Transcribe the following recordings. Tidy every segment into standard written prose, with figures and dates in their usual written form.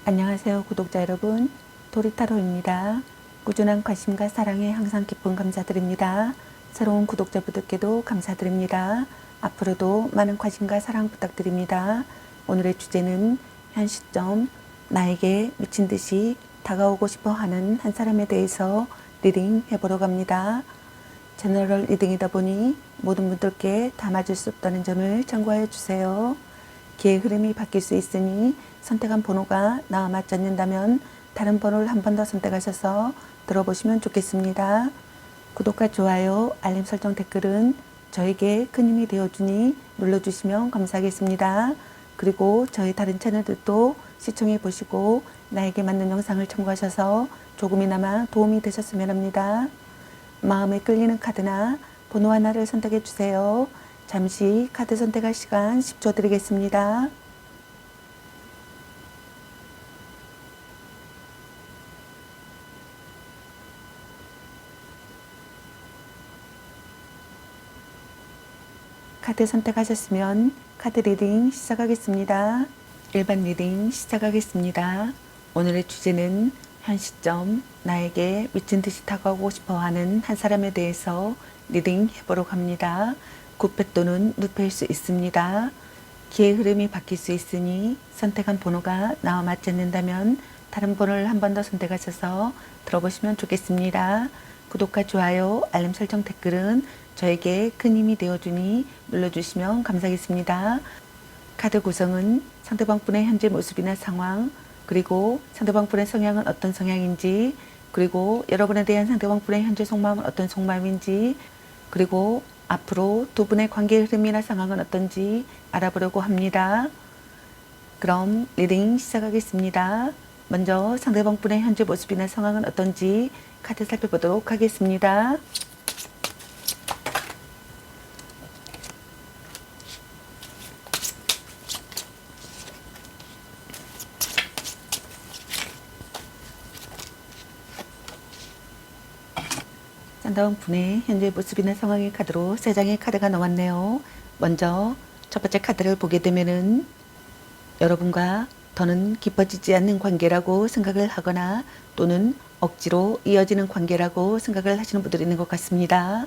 안녕하세요 구독자 여러분, 도리타로입니다. 꾸준한 관심과 사랑에 항상 기쁨 감사드립니다. 새로운 구독자분들께도 감사드립니다. 앞으로도 많은 관심과 사랑 부탁드립니다. 오늘의 주제는 현 시점 나에게 미친 듯이 다가오고 싶어 하는 한 사람에 대해서 리딩 해보러 갑니다. 제너럴 리딩이다 보니 모든 분들께 다 맞을 수 없다는 점을 참고하여 주세요. 기의 흐름이 바뀔 수 있으니 선택한 번호가 나와 맞지 않는다면 다른 번호를 한 번 더 선택하셔서 들어보시면 좋겠습니다. 구독과 좋아요, 알림 설정, 댓글은 저에게 큰 힘이 되어주니 눌러주시면 감사하겠습니다. 그리고 저희 다른 채널들도 시청해 보시고 나에게 맞는 영상을 참고하셔서 조금이나마 도움이 되셨으면 합니다. 마음에 끌리는 카드나 번호 하나를 선택해 주세요. 잠시 카드 선택할 시간 10초 드리겠습니다. 카드 선택하셨으면 카드 리딩 시작하겠습니다. 일반 리딩 시작하겠습니다. 오늘의 주제는 현 시점 나에게 미친 듯이 다가오고 싶어 하는 한 사람에 대해서 리딩 해보러 갑니다. 구패 또는 누패일 수 있습니다. 기의 흐름이 바뀔 수 있으니 선택한 번호가 나와 맞지 않는다면 다른 번호를 한 번 더 선택하셔서 들어보시면 좋겠습니다. 구독과 좋아요, 알림 설정, 댓글은 저에게 큰 힘이 되어주니 눌러주시면 감사하겠습니다. 카드 구성은 상대방 분의 현재 모습이나 상황, 그리고 상대방 분의 성향은 어떤 성향인지, 그리고 여러분에 대한 상대방 분의 현재 속마음은 어떤 속마음인지, 그리고 앞으로 두 분의 관계 흐름이나 상황은 어떤지 알아보려고 합니다. 그럼 리딩 시작하겠습니다. 먼저 상대방 분의 현재 모습이나 상황은 어떤지 카드 살펴보도록 하겠습니다. 상대방 분의 현재 모습이나 상황의 카드로 3장의 카드가 나왔네요. 먼저 첫 번째 카드를 보게 되면은 여러분과 더는 깊어지지 않는 관계라고 생각을 하거나 또는 억지로 이어지는 관계라고 생각을 하시는 분들이 있는 것 같습니다.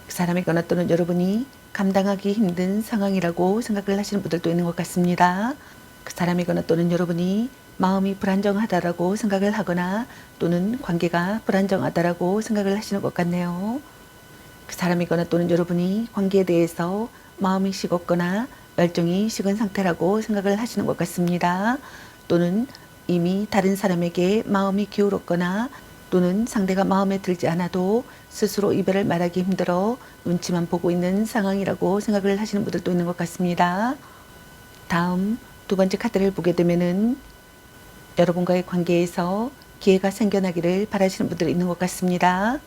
그 사람이거나 또는 여러분이 감당하기 힘든 상황이라고 생각을 하시는 분들도 있는 것 같습니다. 그 사람이거나 또는 여러분이 마음이 불안정하다라고 생각을 하거나 또는 관계가 불안정하다라고 생각을 하시는 것 같네요. 그 사람이거나 또는 여러분이 관계에 대해서 마음이 식었거나 열정이 식은 상태라고 생각을 하시는 것 같습니다. 또는 이미 다른 사람에게 마음이 기울었거나 또는 상대가 마음에 들지 않아도 스스로 이별을 말하기 힘들어 눈치만 보고 있는 상황이라고 생각을 하시는 분들도 있는 것 같습니다. 다음 두 번째 카드를 보게 되면은 여러분과의 관계에서 기회가 생겨나기를 바라시는 분들이 있는 것 같습니다.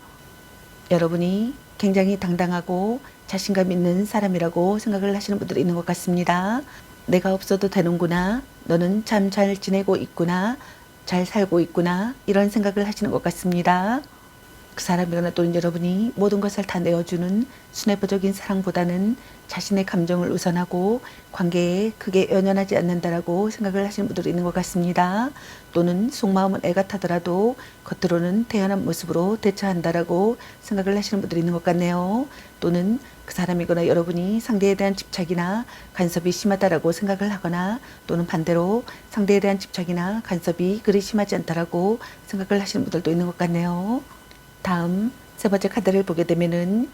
여러분이 굉장히 당당하고 자신감 있는 사람이라고 생각을 하시는 분들이 있는 것 같습니다. 내가 없어도 되는구나, 너는 참 잘 지내고 있구나, 잘 살고 있구나, 이런 생각을 하시는 것 같습니다. 그 사람이거나 또는 여러분이 모든 것을 다 내어주는 순애보적인 사랑보다는 자신의 감정을 우선하고 관계에 크게 연연하지 않는다라고 생각을 하시는 분들이 있는 것 같습니다. 또는 속마음은 애 같아더라도 겉으로는 태연한 모습으로 대처한다라고 생각을 하시는 분들이 있는 것 같네요. 또는 그 사람이거나 여러분이 상대에 대한 집착이나 간섭이 심하다라고 생각을 하거나 또는 반대로 상대에 대한 집착이나 간섭이 그리 심하지 않다라고 생각을 하시는 분들도 있는 것 같네요. 다음 세 번째 카드를 보게 되면은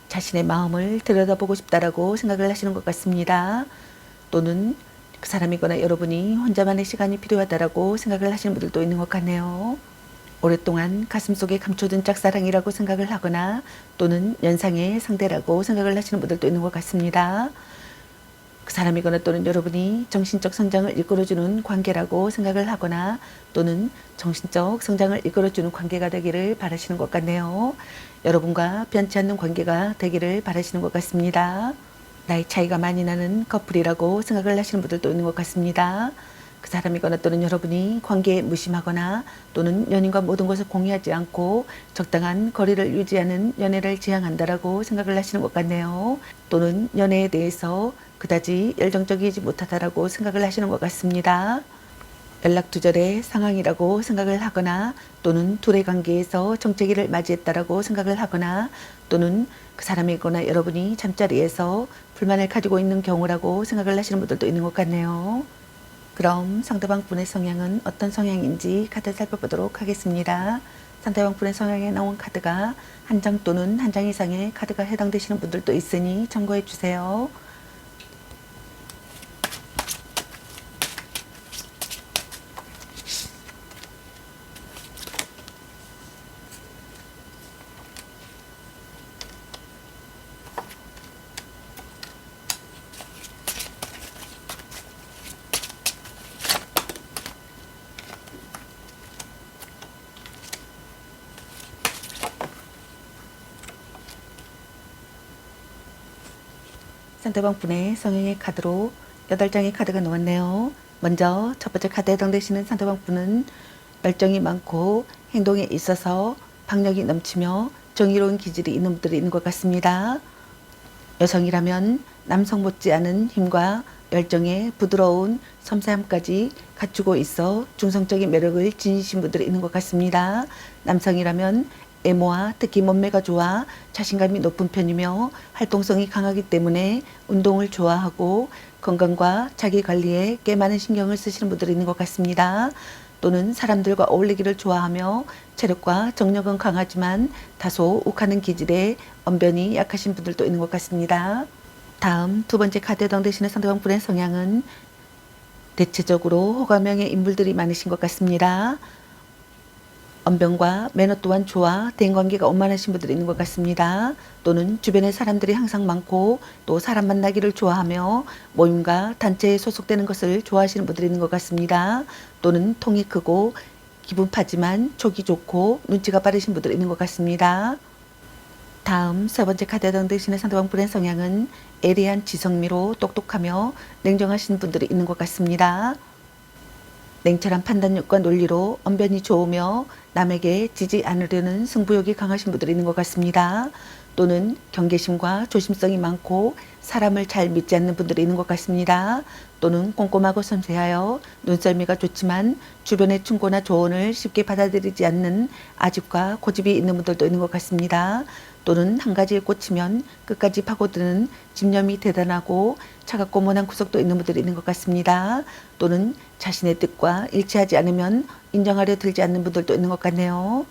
자신의 마음을 들여다보고 싶다라고 생각을 하시는 것 같습니다. 또는 그 사람이거나 여러분이 혼자만의 시간이 필요하다라고 생각을 하시는 분들도 있는 것 같네요. 오랫동안 가슴속에 감춰둔 짝사랑이라고 생각을 하거나 또는 연상의 상대라고 생각을 하시는 분들도 있는 것 같습니다. 그 사람이거나 또는 여러분이 정신적 성장을 이끌어주는 관계라고 생각을 하거나 또는 정신적 성장을 이끌어주는 관계가 되기를 바라시는 것 같네요. 여러분과 변치 않는 관계가 되기를 바라시는 것 같습니다. 나이 차이가 많이 나는 커플이라고 생각을 하시는 분들도 있는 것 같습니다. 그 사람이거나 또는 여러분이 관계에 무심하거나 또는 연인과 모든 것을 공유하지 않고 적당한 거리를 유지하는 연애를 지향한다라고 생각을 하시는 것 같네요. 또는 연애에 대해서 그다지 열정적이지 못하다라고 생각을 하시는 것 같습니다. 연락두절의 상황이라고 생각을 하거나 또는 둘의 관계에서 정체기를 맞이했다라고 생각을 하거나 또는 그 사람이거나 여러분이 잠자리에서 불만을 가지고 있는 경우라고 생각을 하시는 분들도 있는 것 같네요. 그럼 상대방 분의 성향은 어떤 성향인지 카드 살펴보도록 하겠습니다. 상대방 분의 성향에 나온 카드가 한 장 또는 한 장 이상의 카드가 해당되시는 분들도 있으니 참고해 주세요. 상대방 분의 성향의 카드로 8장의 카드가 나왔네요. 먼저 첫 번째 카드에 해당되시는 상대방 분은 열정이 많고 행동에 있어서 박력이 넘치며 정의로운 기질이 있는 분들이 있는 것 같습니다. 여성이라면 남성 못지않은 힘과 열정에 부드러운 섬세함까지 갖추고 있어 중성적인 매력을 지니신 분들이 있는 것 같습니다. 남성이라면 외모와 특히 몸매가 좋아 자신감이 높은 편이며 활동성이 강하기 때문에 운동을 좋아하고 건강과 자기 관리에 꽤 많은 신경을 쓰시는 분들이 있는 것 같습니다. 또는 사람들과 어울리기를 좋아하며 체력과 정력은 강하지만 다소 욱하는 기질에 언변이 약하신 분들도 있는 것 같습니다. 다음 두 번째 카드에 해당되시는 상대방 분의 성향은 대체적으로 호감형의 인물들이 많으신 것 같습니다. 언변과 매너 또한 좋아 대인관계가 원만하신 분들이 있는 것 같습니다. 또는 주변에 사람들이 항상 많고 또 사람 만나기를 좋아하며 모임과 단체에 소속되는 것을 좋아하시는 분들이 있는 것 같습니다. 또는 통이 크고 기분파지만 촉이 좋고 눈치가 빠르신 분들이 있는 것 같습니다. 다음 세 번째 카드에 해당되시는 상대방 분의 성향은 예리한 지성미로 똑똑하며 냉정하신 분들이 있는 것 같습니다. 냉철한 판단력과 논리로 언변이 좋으며 남에게 지지 않으려는 승부욕이 강하신 분들이 있는 것 같습니다. 또는 경계심과 조심성이 많고 사람을 잘 믿지 않는 분들이 있는 것 같습니다. 또는 꼼꼼하고 섬세하여 눈썰미가 좋지만 주변의 충고나 조언을 쉽게 받아들이지 않는 아집과 고집이 있는 분들도 있는 것 같습니다. 또는 한 가지에 꽂히면 끝까지 파고드는 집념이 대단하고 차갑고 모난 구석도 있는 분들이 있는 것 같습니다. 또는 자신의 뜻과 일치하지 않으면 인정하려 들지 않는 분들도 있는 것 같네요.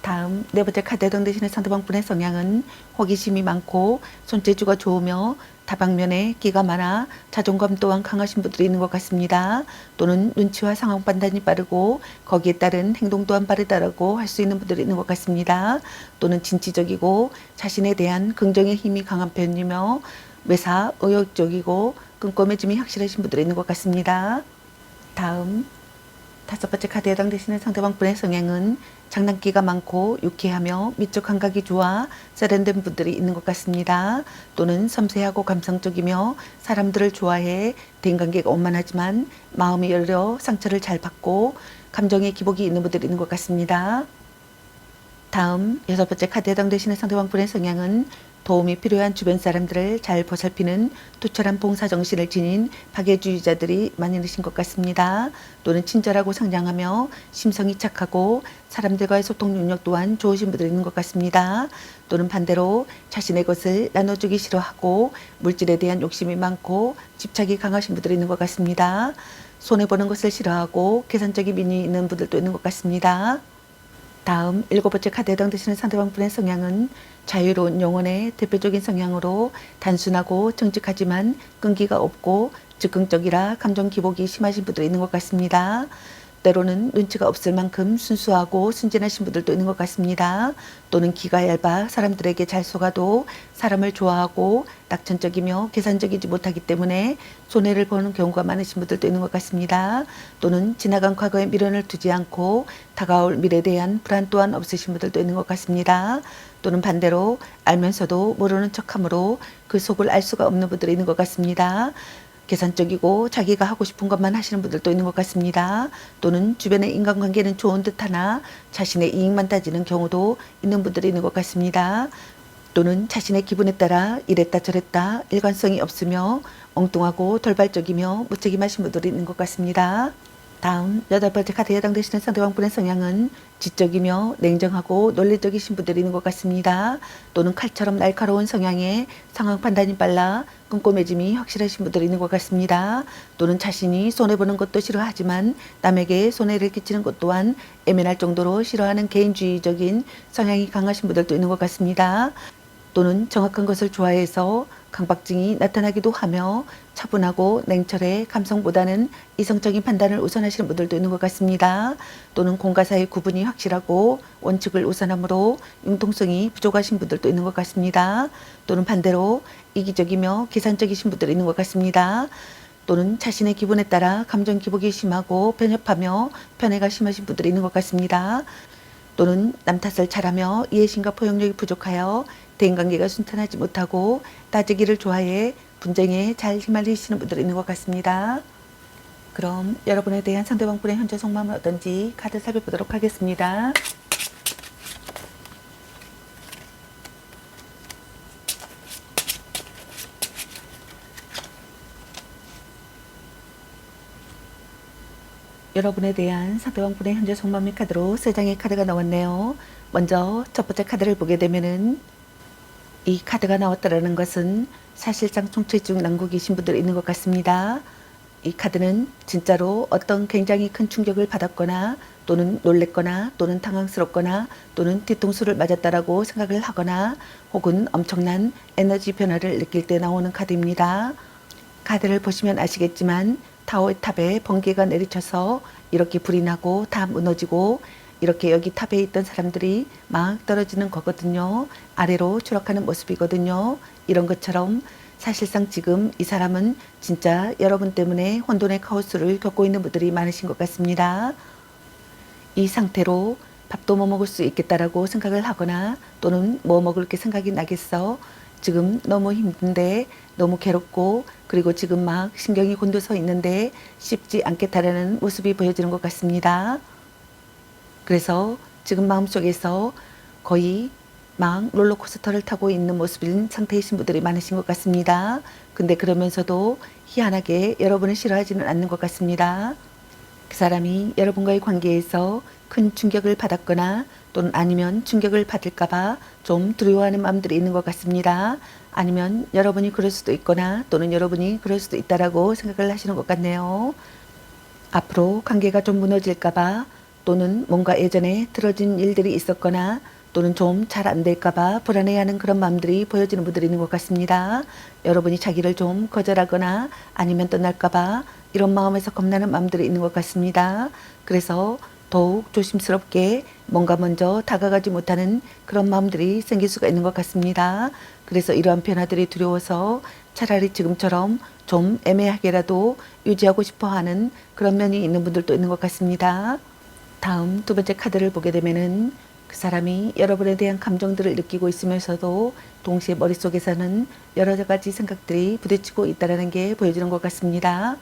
다음 네 번째 카드에 해당되시는 상대방 분의 성향은 호기심이 많고 손재주가 좋으며 다방면에 끼가 많아 자존감 또한 강하신 분들이 있는 것 같습니다. 또는 눈치와 상황 판단이 빠르고 거기에 따른 행동 또한 빠르다라고 할 수 있는 분들이 있는 것 같습니다. 또는 진취적이고 자신에 대한 긍정의 힘이 강한 편이며 매사 의욕적이고 꼼꼼해짐이 확실하신 분들이 있는 것 같습니다. 다음 다섯 번째 카드에 해당되시는 상대방 분의 성향은 장난기가 많고 유쾌하며 미적 감각이 좋아 세련된 분들이 있는 것 같습니다. 또는 섬세하고 감성적이며 사람들을 좋아해 대인관계가 원만하지만 마음이 열려 상처를 잘 받고 감정의 기복이 있는 분들이 있는 것 같습니다. 다음 여섯 번째 카드에 해당되시는 상대방 분의 성향은 도움이 필요한 주변 사람들을 잘 보살피는 투철한 봉사정신을 지닌 박애주의자들이 많이 계신 것 같습니다. 또는 친절하고 상냥하며 심성이 착하고 사람들과의 소통 능력 또한 좋으신 분들이 있는 것 같습니다. 또는 반대로 자신의 것을 나눠주기 싫어하고 물질에 대한 욕심이 많고 집착이 강하신 분들이 있는 것 같습니다. 손해보는 것을 싫어하고 계산적인 면이 있는 분들도 있는 것 같습니다. 다음 일곱 번째 카드에 해당되시는 상대방 분의 성향은 자유로운 영혼의 대표적인 성향으로 단순하고 정직하지만 끈기가 없고 즉흥적이라 감정 기복이 심하신 분들이 있는 것 같습니다. 때로는 눈치가 없을 만큼 순수하고 순진하신 분들도 있는 것 같습니다. 또는 기가 얇아 사람들에게 잘 속아도 사람을 좋아하고 낙천적이며 계산적이지 못하기 때문에 손해를 보는 경우가 많으신 분들도 있는 것 같습니다. 또는 지나간 과거에 미련을 두지 않고 다가올 미래에 대한 불안 또한 없으신 분들도 있는 것 같습니다. 또는 반대로 알면서도 모르는 척함으로 그 속을 알 수가 없는 분들이 있는 것 같습니다. 계산적이고 자기가 하고 싶은 것만 하시는 분들도 있는 것 같습니다. 또는 주변의 인간관계는 좋은 듯하나 자신의 이익만 따지는 경우도 있는 분들이 있는 것 같습니다. 또는 자신의 기분에 따라 이랬다 저랬다 일관성이 없으며 엉뚱하고 돌발적이며 무책임하신 분들이 있는 것 같습니다. 다음 8번째 카드에 해당되시는 상대방분의 성향은 지적이며 냉정하고 논리적이신 분들이 있는 것 같습니다. 또는 칼처럼 날카로운 성향에 상황 판단이 빨라 꼼꼼해짐이 확실하신 분들이 있는 것 같습니다. 또는 자신이 손해보는 것도 싫어하지만 남에게 손해를 끼치는 것 또한 애매할 정도로 싫어하는 개인주의적인 성향이 강하신 분들도 있는 것 같습니다. 또는 정확한 것을 좋아해서 강박증이 나타나기도 하며 차분하고 냉철해 감성보다는 이성적인 판단을 우선하시는 분들도 있는 것 같습니다. 또는 공과 사의 구분이 확실하고 원칙을 우선하므로 융통성이 부족하신 분들도 있는 것 같습니다. 또는 반대로 이기적이며 계산적이신 분들이 있는 것 같습니다. 또는 자신의 기분에 따라 감정 기복이 심하고 편협하며 편애가 심하신 분들이 있는 것 같습니다. 또는 남 탓을 잘하며 이해심과 포용력이 부족하여 대인관계가 순탄하지 못하고 따지기를 좋아해 분쟁에 잘 휘말리시는 분들이 있는 것 같습니다. 그럼 여러분에 대한 상대방분의 현재 속마음은 어떤지 카드 살펴보도록 하겠습니다. 여러분에 대한 상대방분의 현재 속마음의 카드로 3장의 카드가 나왔네요. 먼저 첫 번째 카드를 보게 되면은 이 카드가 나왔다는 것은 사실상 총체적 난국이신 분들이 있는 것 같습니다. 이 카드는 진짜로 어떤 굉장히 큰 충격을 받았거나 또는 놀랬거나 또는 당황스럽거나 또는 뒤통수를 맞았다라고 생각을 하거나 혹은 엄청난 에너지 변화를 느낄 때 나오는 카드입니다. 카드를 보시면 아시겠지만 타워의 탑에 번개가 내리쳐서 이렇게 불이 나고 다 무너지고 이렇게 여기 탑에 있던 사람들이 막 떨어지는 거거든요. 아래로 추락하는 모습이거든요. 이런 것처럼 사실상 지금 이 사람은 진짜 여러분 때문에 혼돈의 카오스를 겪고 있는 분들이 많으신 것 같습니다. 이 상태로 밥도 못 먹을 수 있겠다라고 생각을 하거나 또는 뭐 먹을 게 생각이 나겠어. 지금 너무 힘든데 너무 괴롭고 그리고 지금 막 신경이 곤두서 있는데 쉽지 않겠다라는 모습이 보여지는 것 같습니다. 그래서 지금 마음속에서 거의 막 롤러코스터를 타고 있는 모습인 상태이신 분들이 많으신 것 같습니다. 근데 그러면서도 희한하게 여러분을 싫어하지는 않는 것 같습니다. 그 사람이 여러분과의 관계에서 큰 충격을 받았거나 또는 아니면 충격을 받을까봐 좀 두려워하는 마음들이 있는 것 같습니다. 아니면 여러분이 그럴 수도 있거나 또는 여러분이 그럴 수도 있다라고 생각을 하시는 것 같네요. 앞으로 관계가 좀 무너질까봐 또는 뭔가 예전에 틀어진 일들이 있었거나 또는 좀 잘 안 될까봐 불안해하는 그런 마음들이 보여지는 분들이 있는 것 같습니다. 여러분이 자기를 좀 거절하거나 아니면 떠날까봐 이런 마음에서 겁나는 마음들이 있는 것 같습니다. 그래서 더욱 조심스럽게 뭔가 먼저 다가가지 못하는 그런 마음들이 생길 수가 있는 것 같습니다. 그래서 이러한 변화들이 두려워서 차라리 지금처럼 좀 애매하게라도 유지하고 싶어 하는 그런 면이 있는 분들도 있는 것 같습니다. 다음 두 번째 카드를 보게 되면은 그 사람이 여러분에 대한 감정들을 느끼고 있으면서도 동시에 머릿속에서는 여러 가지 생각들이 부딪히고 있다는 게 보여지는 것 같습니다.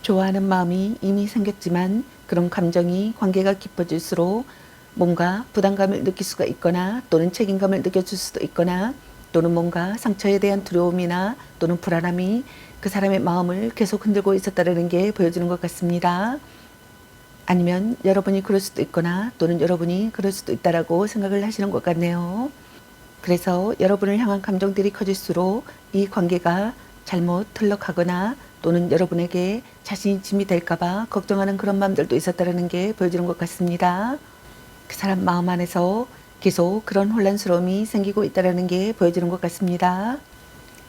좋아하는 마음이 이미 생겼지만 그런 감정이 관계가 깊어질수록 뭔가 부담감을 느낄 수가 있거나 또는 책임감을 느껴질 수도 있거나 또는 뭔가 상처에 대한 두려움이나 또는 불안함이 그 사람의 마음을 계속 흔들고 있었다는 게 보여지는 것 같습니다. 아니면 여러분이 그럴 수도 있거나 또는 여러분이 그럴 수도 있다라고 생각을 하시는 것 같네요. 그래서 여러분을 향한 감정들이 커질수록 이 관계가 잘못 흘러가거나 또는 여러분에게 자신이 짐이 될까봐 걱정하는 그런 마음들도 있었다는 게 보여지는 것 같습니다. 그 사람 마음 안에서 계속 그런 혼란스러움이 생기고 있다는 게 보여지는 것 같습니다.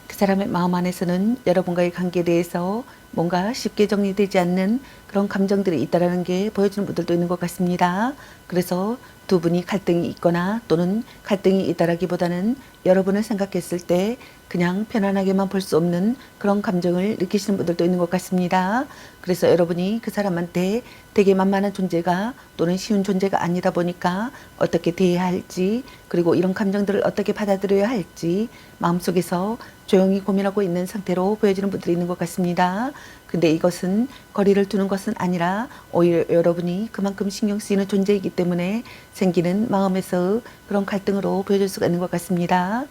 그 사람의 마음 안에서는 여러분과의 관계에 대해서 뭔가 쉽게 정리되지 않는 그런 감정들이 있다는 게 보여지는 분들도 있는 것 같습니다. 그래서 두 분이 갈등이 있거나 또는 갈등이 있다라기보다는 여러분을 생각했을 때 그냥 편안하게만 볼 수 없는 그런 감정을 느끼시는 분들도 있는 것 같습니다. 그래서 여러분이 그 사람한테 되게 만만한 존재가 또는 쉬운 존재가 아니다 보니까 어떻게 대해야 할지 그리고 이런 감정들을 어떻게 받아들여야 할지 마음속에서 조용히 고민하고 있는 상태로 보여지는 분들이 있는 것 같습니다. 근데 이것은 거리를 두는 것은 아니라 오히려 여러분이 그만큼 신경 쓰이는 존재이기 때문에 생기는 마음에서 그런 갈등으로 보여질 수가 있는 것 같습니다.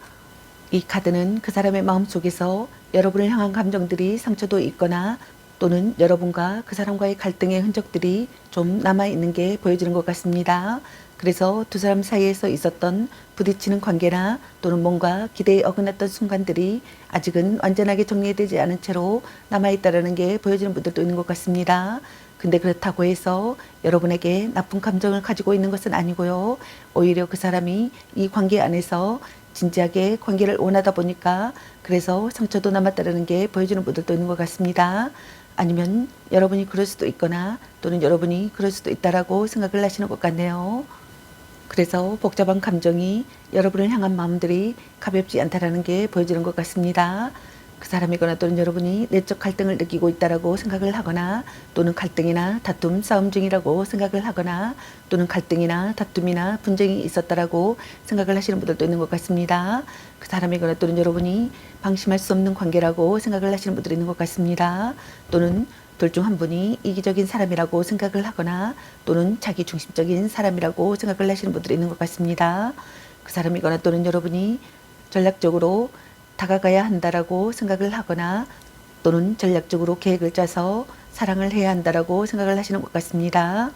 이 카드는 그 사람의 마음속에서 여러분을 향한 감정들이 상처도 있거나 또는 여러분과 그 사람과의 갈등의 흔적들이 좀 남아있는 게 보여지는 것 같습니다. 그래서 두 사람 사이에서 있었던 부딪히는 관계나 또는 뭔가 기대에 어긋났던 순간들이 아직은 완전하게 정리되지 않은 채로 남아있다는 게 보여지는 분들도 있는 것 같습니다. 근데 그렇다고 해서 여러분에게 나쁜 감정을 가지고 있는 것은 아니고요. 오히려 그 사람이 이 관계 안에서 진지하게 관계를 원하다 보니까 그래서 상처도 남았다는 게 보여지는 분들도 있는 것 같습니다. 아니면 여러분이 그럴 수도 있거나 또는 여러분이 그럴 수도 있다라고 생각을 하시는 것 같네요. 그래서 복잡한 감정이 여러분을 향한 마음들이 가볍지 않다라는 게 보여지는 것 같습니다. 그 사람이거나 또는 여러분이 내적 갈등을 느끼고 있다라고 생각을 하거나 또는 갈등이나 다툼, 싸움 중이라고 생각을 하거나 또는 갈등이나 다툼이나 분쟁이 있었다라고 생각을 하시는 분들도 있는 것 같습니다. 그 사람이거나 또는 여러분이 방심할 수 없는 관계라고 생각을 하시는 분들이 있는 것 같습니다. 또는 둘 중 한 분이 이기적인 사람이라고 생각을 하거나 또는 자기 중심적인 사람이라고 생각을 하시는 분들이 있는 것 같습니다. 그 사람이거나 또는 여러분이 전략적으로 다가가야 한다라고 생각을 하거나 또는 전략적으로 계획을 짜서 사랑을 해야 한다라고 생각을 하시는 것 같습니다.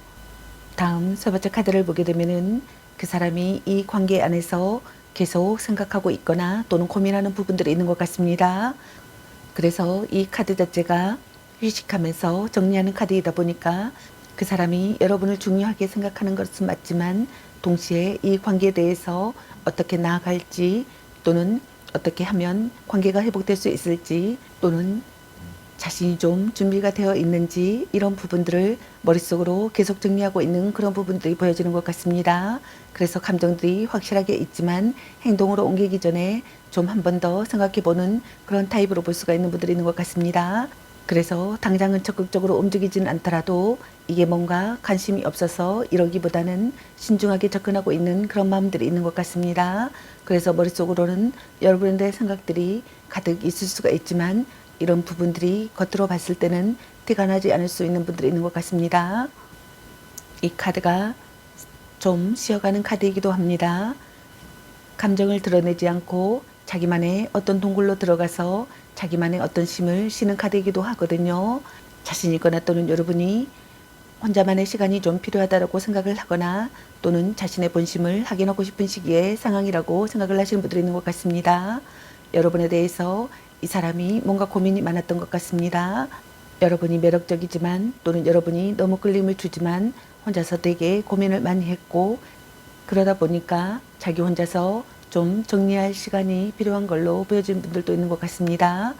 다음 세 번째 카드를 보게 되면은 그 사람이 이 관계 안에서 계속 생각하고 있거나 또는 고민하는 부분들이 있는 것 같습니다. 그래서 이 카드 자체가 휴식하면서 정리하는 카드이다 보니까 그 사람이 여러분을 중요하게 생각하는 것은 맞지만 동시에 이 관계에 대해서 어떻게 나아갈지 또는 어떻게 하면 관계가 회복될 수 있을지 또는 자신이 좀 준비가 되어 있는지 이런 부분들을 머릿속으로 계속 정리하고 있는 그런 부분들이 보여지는 것 같습니다. 그래서 감정들이 확실하게 있지만 행동으로 옮기기 전에 좀 한 번 더 생각해 보는 그런 타입으로 볼 수가 있는 분들이 있는 것 같습니다. 그래서 당장은 적극적으로 움직이지는 않더라도 이게 뭔가 관심이 없어서 이러기보다는 신중하게 접근하고 있는 그런 마음들이 있는 것 같습니다. 그래서 머릿속으로는 여러분에 대한 생각들이 가득 있을 수가 있지만 이런 부분들이 겉으로 봤을 때는 티가 나지 않을 수 있는 분들이 있는 것 같습니다. 이 카드가 좀 쉬어가는 카드이기도 합니다. 감정을 드러내지 않고 자기만의 어떤 동굴로 들어가서 자기만의 어떤 심을 쉬는 카드이기도 하거든요. 자신이거나 또는 여러분이 혼자만의 시간이 좀 필요하다고 생각을 하거나 또는 자신의 본심을 확인하고 싶은 시기의 상황이라고 생각을 하시는 분들이 있는 것 같습니다. 여러분에 대해서 이 사람이 뭔가 고민이 많았던 것 같습니다. 여러분이 매력적이지만 또는 여러분이 너무 끌림을 주지만 혼자서 되게 고민을 많이 했고 그러다 보니까 자기 혼자서 좀 정리할 시간이 필요한 걸로 보여지는 분들도 있는 것 같습니다.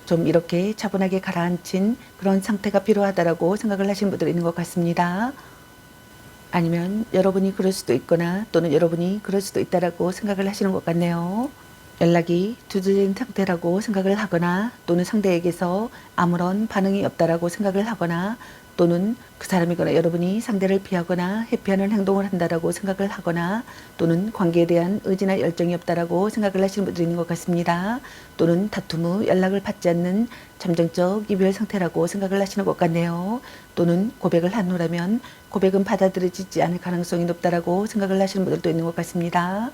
좀 이렇게 차분하게 가라앉힌 그런 상태가 필요하다라고 생각을 하시는 분들이 있는 것 같습니다. 아니면 여러분이 그럴 수도 있거나 또는 여러분이 그럴 수도 있다라고 생각을 하시는 것 같네요. 연락이 두드러진 상태라고 생각을 하거나 또는 상대에게서 아무런 반응이 없다라고 생각을 하거나 또는 그 사람이거나 여러분이 상대를 피하거나 회피하는 행동을 한다라고 생각을 하거나 또는 관계에 대한 의지나 열정이 없다라고 생각을 하시는 분들이 있는 것 같습니다. 또는 다툼 후 연락을 받지 않는 잠정적 이별 상태라고 생각을 하시는 것 같네요. 또는 고백을 한 후라면 고백은 받아들여지지 않을 가능성이 높다라고 생각을 하시는 분들도 있는 것 같습니다.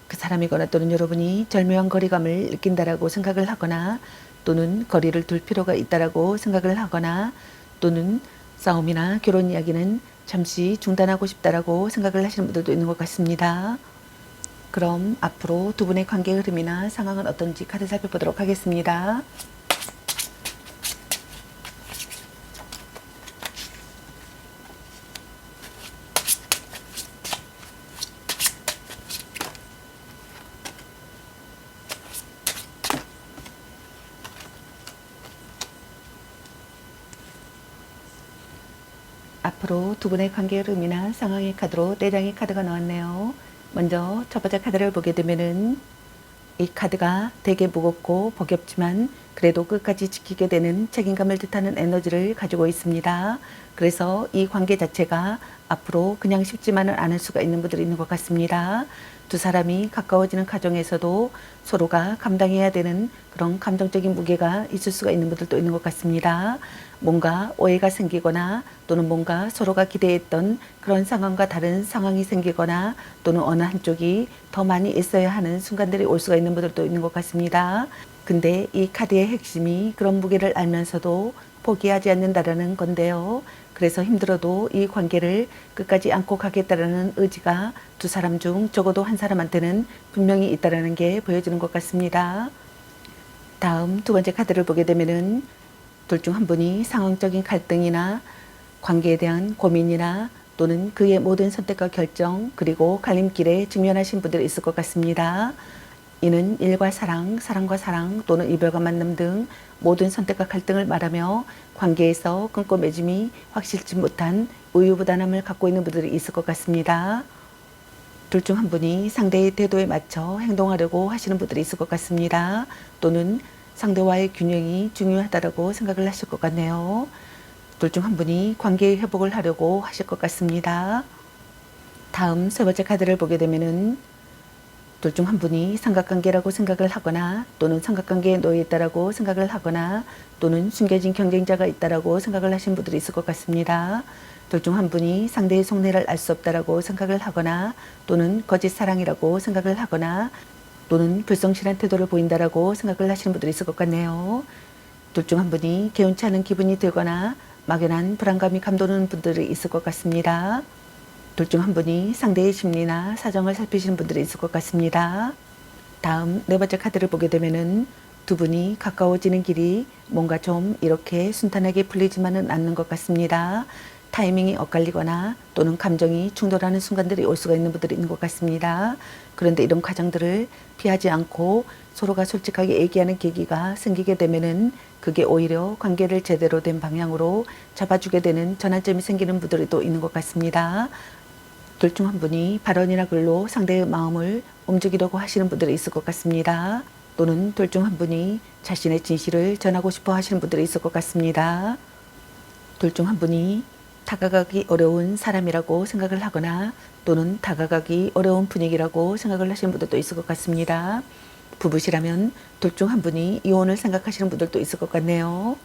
그 사람이거나 또는 여러분이 절묘한 거리감을 느낀다라고 생각을 하거나 또는 거리를 둘 필요가 있다라고 생각을 하거나 또는 싸움이나 결혼 이야기는 잠시 중단하고 싶다라고 생각을 하시는 분들도 있는 것 같습니다. 그럼 앞으로 두 분의 관계 흐름이나 상황은 어떤지 카드 살펴보도록 하겠습니다. 앞으로 두 분의 관계 흐름이나 상황의 카드로 4장의 카드가 나왔네요. 먼저 첫 번째 카드를 보게 되면은 이 카드가 되게 무겁고 버겁지만 그래도 끝까지 지키게 되는 책임감을 뜻하는 에너지를 가지고 있습니다. 그래서 이 관계 자체가 앞으로 그냥 쉽지만은 않을 수가 있는 분들이 있는 것 같습니다. 두 사람이 가까워지는 과정에서도 서로가 감당해야 되는 그런 감정적인 무게가 있을 수가 있는 분들도 있는 것 같습니다. 뭔가 오해가 생기거나 또는 뭔가 서로가 기대했던 그런 상황과 다른 상황이 생기거나 또는 어느 한쪽이 더 많이 있어야 하는 순간들이 올 수가 있는 분들도 있는 것 같습니다. 근데 이 카드의 핵심이 그런 무게를 알면서도 포기하지 않는다라는 건데요. 그래서 힘들어도 이 관계를 끝까지 안고 가겠다라는 의지가 두 사람 중 적어도 한 사람한테는 분명히 있다라는 게 보여지는 것 같습니다. 다음 두 번째 카드를 보게 되면은 둘 중 한 분이 상황적인 갈등이나 관계에 대한 고민이나 또는 그의 모든 선택과 결정 그리고 갈림길에 직면하신 분들이 있을 것 같습니다. 이는 일과 사랑, 사랑과 사랑 또는 이별과 만남 등 모든 선택과 갈등을 말하며 관계에서 끈끈매짐이 확실치 못한 우유부단함을 갖고 있는 분들이 있을 것 같습니다. 둘 중 한 분이 상대의 태도에 맞춰 행동하려고 하시는 분들이 있을 것 같습니다. 또는 상대와의 균형이 중요하다고 생각을 하실 것 같네요. 둘 중 한 분이 관계의 회복을 하려고 하실 것 같습니다. 다음 세 번째 카드를 보게 되면은 둘 중 한 분이 삼각관계라고 생각을 하거나 또는 삼각관계에 놓여 있다라고 생각을 하거나 또는 숨겨진 경쟁자가 있다라고 생각을 하신 분들이 있을 것 같습니다. 둘 중 한 분이 상대의 속내를 알 수 없다라고 생각을 하거나 또는 거짓 사랑이라고 생각을 하거나 또는 불성실한 태도를 보인다라고 생각을 하시는 분들이 있을 것 같네요. 둘 중 한 분이 개운치 않은 기분이 들거나 막연한 불안감이 감도는 분들이 있을 것 같습니다. 둘 중 한 분이 상대의 심리나 사정을 살피시는 분들이 있을 것 같습니다. 다음 네 번째 카드를 보게 되면은 두 분이 가까워지는 길이 뭔가 좀 이렇게 순탄하게 풀리지만은 않는 것 같습니다. 타이밍이 엇갈리거나 또는 감정이 충돌하는 순간들이 올 수가 있는 분들이 있는 것 같습니다. 그런데 이런 과정들을 피하지 않고 서로가 솔직하게 얘기하는 계기가 생기게 되면은 그게 오히려 관계를 제대로 된 방향으로 잡아주게 되는 전환점이 생기는 분들이 또 있는 것 같습니다. 둘 중 한 분이 발언이나 글로 상대의 마음을 움직이려고 하시는 분들이 있을 것 같습니다. 또는 둘 중 한 분이 자신의 진실을 전하고 싶어 하시는 분들이 있을 것 같습니다. 둘 중 한 분이 다가가기 어려운 사람이라고 생각을 하거나 또는 다가가기 어려운 분위기라고 생각을 하시는 분들도 있을 것 같습니다. 부부시라면 둘 중 한 분이 이혼을 생각하시는 분들도 있을 것 같네요.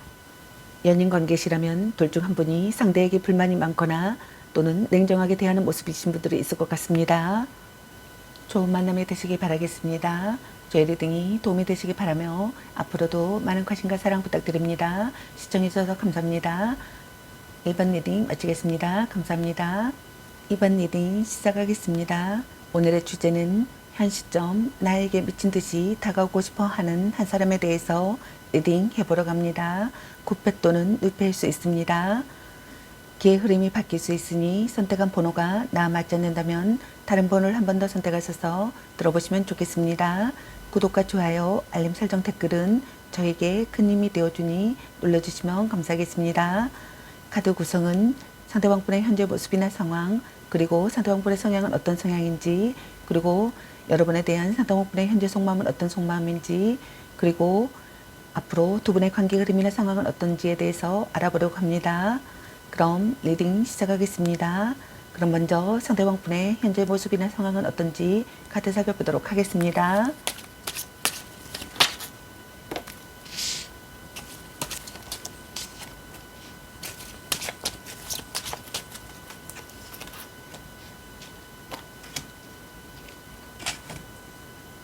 연인 관계시라면 둘 중 한 분이 상대에게 불만이 많거나 또는 냉정하게 대하는 모습이신 분들이 있을 것 같습니다. 좋은 만남이 되시길 바라겠습니다. 저희 리딩이 도움이 되시길 바라며 앞으로도 많은 관심과 사랑 부탁드립니다. 시청해주셔서 감사합니다. 1번 리딩 마치겠습니다. 감사합니다. 2번 리딩 시작하겠습니다. 오늘의 주제는 현 시점 나에게 미친 듯이 다가오고 싶어 하는 한 사람에 대해서 리딩 해보러 갑니다. 9패 또는 늑패일 수 있습니다. 기의 흐름이 바뀔 수 있으니 선택한 번호가 나 맞지 않는다면 다른 번호를 한 번 더 선택하셔서 들어보시면 좋겠습니다. 구독과 좋아요, 알림 설정 댓글은 저에게 큰 힘이 되어주니 눌러주시면 감사하겠습니다. 카드 구성은 상대방분의 현재 모습이나 상황, 그리고 상대방분의 성향은 어떤 성향인지, 그리고 여러분에 대한 상대방분의 현재 속마음은 어떤 속마음인지, 그리고 앞으로 두 분의 관계 흐름이나 상황은 어떤지에 대해서 알아보려고 합니다. 그럼 리딩 시작하겠습니다. 그럼 먼저 상대방분의 현재 모습이나 상황은 어떤지 카드 살펴보도록 하겠습니다.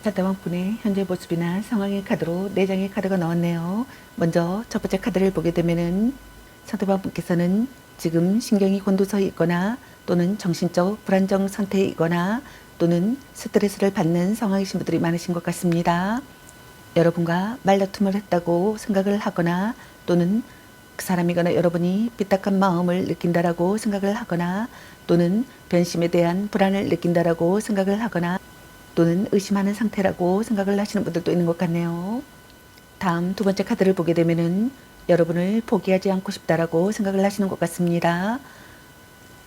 상대방분의 현재 모습이나 상황의 카드로 4장의 카드가 나왔네요. 먼저 첫 번째 카드를 보게 되면은 상대방분께서는 지금 신경이 곤두서 있거나 또는 정신적 불안정 상태이거나 또는 스트레스를 받는 상황이신 분들이 많으신 것 같습니다. 여러분과 말다툼을 했다고 생각을 하거나 또는 그 사람이거나 여러분이 삐딱한 마음을 느낀다라고 생각을 하거나 또는 변심에 대한 불안을 느낀다라고 생각을 하거나 또는 의심하는 상태라고 생각을 하시는 분들도 있는 것 같네요. 다음 두 번째 카드를 보게 되면은 여러분을 포기하지 않고 싶다라고 생각을 하시는 것 같습니다.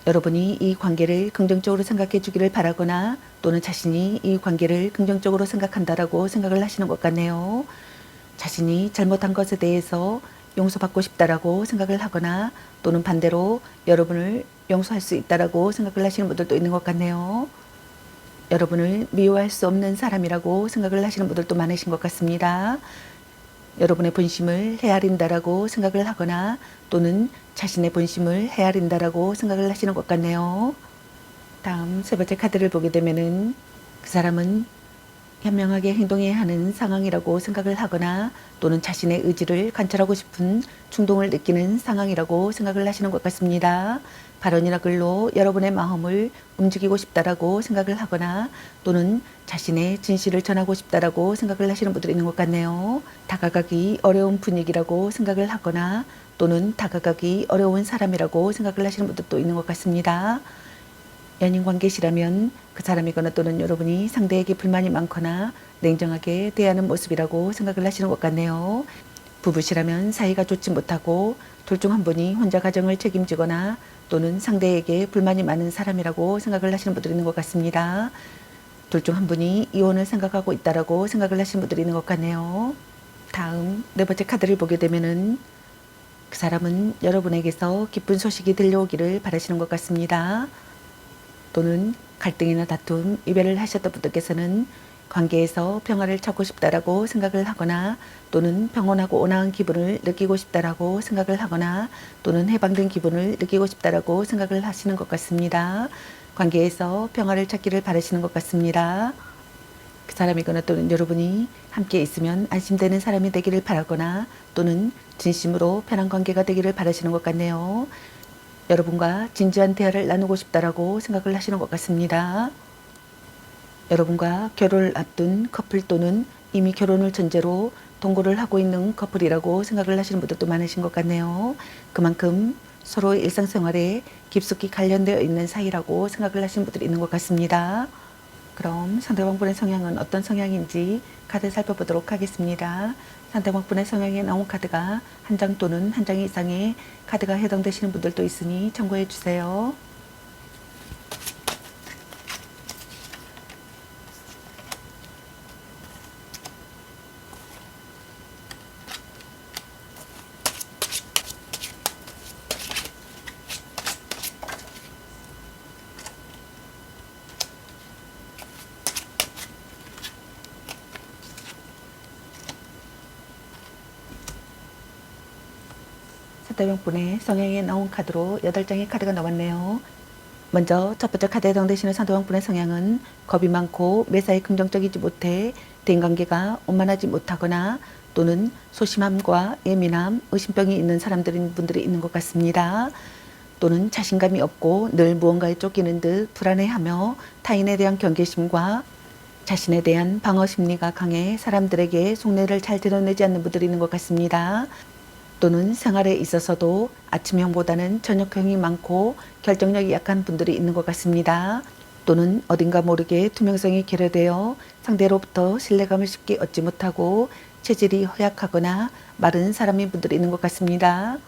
여러분이 이 관계를 긍정적으로 생각해 주기를 바라거나 또는 자신이 이 관계를 긍정적으로 생각한다라고 생각을 하시는 것 같네요. 자신이 잘못한 것에 대해서 용서받고 싶다라고 생각을 하거나 또는 반대로 여러분을 용서할 수 있다라고 생각을 하시는 분들도 있는 것 같네요. 여러분을 미워할 수 없는 사람이라고 생각을 하시는 분들도 많으신 것 같습니다. 여러분의 본심을 헤아린다라고 생각을 하거나 또는 자신의 본심을 헤아린다라고 생각을 하시는 것 같네요. 다음 세 번째 카드를 보게 되면은 그 사람은 현명하게 행동해야 하는 상황이라고 생각을 하거나 또는 자신의 의지를 관철하고 싶은 충동을 느끼는 상황이라고 생각을 하시는 것 같습니다. 발언이나 글로 여러분의 마음을 움직이고 싶다라고 생각을 하거나 또는 자신의 진실을 전하고 싶다라고 생각을 하시는 분들이 있는 것 같네요. 다가가기 어려운 분위기라고 생각을 하거나 또는 다가가기 어려운 사람이라고 생각을 하시는 분들도 있는 것 같습니다. 연인 관계시라면 그 사람이거나 또는 여러분이 상대에게 불만이 많거나 냉정하게 대하는 모습이라고 생각을 하시는 것 같네요. 부부시라면 사이가 좋지 못하고 둘 중 한 분이 혼자 가정을 책임지거나 또는 상대에게 불만이 많은 사람이라고 생각을 하시는 분들이 있는 것 같습니다. 둘 중 한 분이 이혼을 생각하고 있다라고 생각을 하시는 분들이 있는 것 같네요. 다음 네 번째 카드를 보게 되면은 그 사람은 여러분에게서 기쁜 소식이 들려오기를 바라시는 것 같습니다. 또는 갈등이나 다툼, 이별을 하셨던 분들께서는 관계에서 평화를 찾고 싶다라고 생각을 하거나 또는 평온하고 온화한 기분을 느끼고 싶다라고 생각을 하거나 또는 해방된 기분을 느끼고 싶다라고 생각을 하시는 것 같습니다. 관계에서 평화를 찾기를 바라시는 것 같습니다. 그 사람이거나 또는 여러분이 함께 있으면 안심되는 사람이 되기를 바라거나 또는 진심으로 편한 관계가 되기를 바라시는 것 같네요. 여러분과 진지한 대화를 나누고 싶다라고 생각을 하시는 것 같습니다. 여러분과 결혼을 앞둔 커플 또는 이미 결혼을 전제로 동거를 하고 있는 커플이라고 생각을 하시는 분들도 많으신 것 같네요. 그만큼 서로의 일상생활에 깊숙이 관련되어 있는 사이라고 생각을 하시는 분들이 있는 것 같습니다. 그럼 상대방분의 성향은 어떤 성향인지 카드 살펴보도록 하겠습니다. 상대방분의 성향에 나온 카드가 한 장 또는 한 장 이상의 카드가 해당되시는 분들도 있으니 참고해 주세요. 상대방분의 성향에 나온 카드로 8장의 카드가 나왔네요. 먼저 첫 번째 카드에 해당되시는 상대방분의 성향은 겁이 많고 매사에 긍정적이지 못해 대인관계가 원만하지 못하거나 또는 소심함과 예민함, 의심병이 있는 분들이 있는 것 같습니다. 또는 자신감이 없고 늘 무언가에 쫓기는 듯 불안해하며 타인에 대한 경계심과 자신에 대한 방어 심리가 강해 사람들에게 속내를 잘 드러내지 않는 분들이 있는 것 같습니다. 또는 생활에 있어서도 아침형보다는 저녁형이 많고 결정력이 약한 분들이 있는 것 같습니다. 또는 어딘가 모르게 투명성이 결여되어 상대로부터 신뢰감을 쉽게 얻지 못하고 체질이 허약하거나 마른 사람인 분들이 있는 것 같습니다.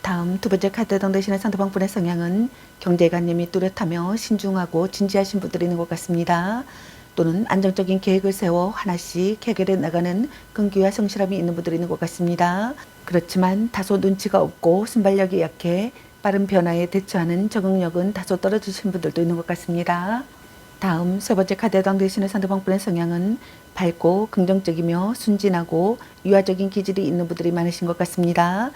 다음 두 번째 카드에 해당되시는 상대방분의 성향은 경제관념이 뚜렷하며 신중하고 진지하신 분들이 있는 것 같습니다. 또는 안정적인 계획을 세워 하나씩 해결해 나가는 끈기와 성실함이 있는 분들이 있는 것 같습니다. 그렇지만 다소 눈치가 없고 순발력이 약해 빠른 변화에 대처하는 적응력은 다소 떨어지신 분들도 있는 것 같습니다. 다음 세 번째 카드에 해당되시는 상대방분의 성향은 밝고 긍정적이며 순진하고 유화적인 기질이 있는 분들이 많으신 것 같습니다.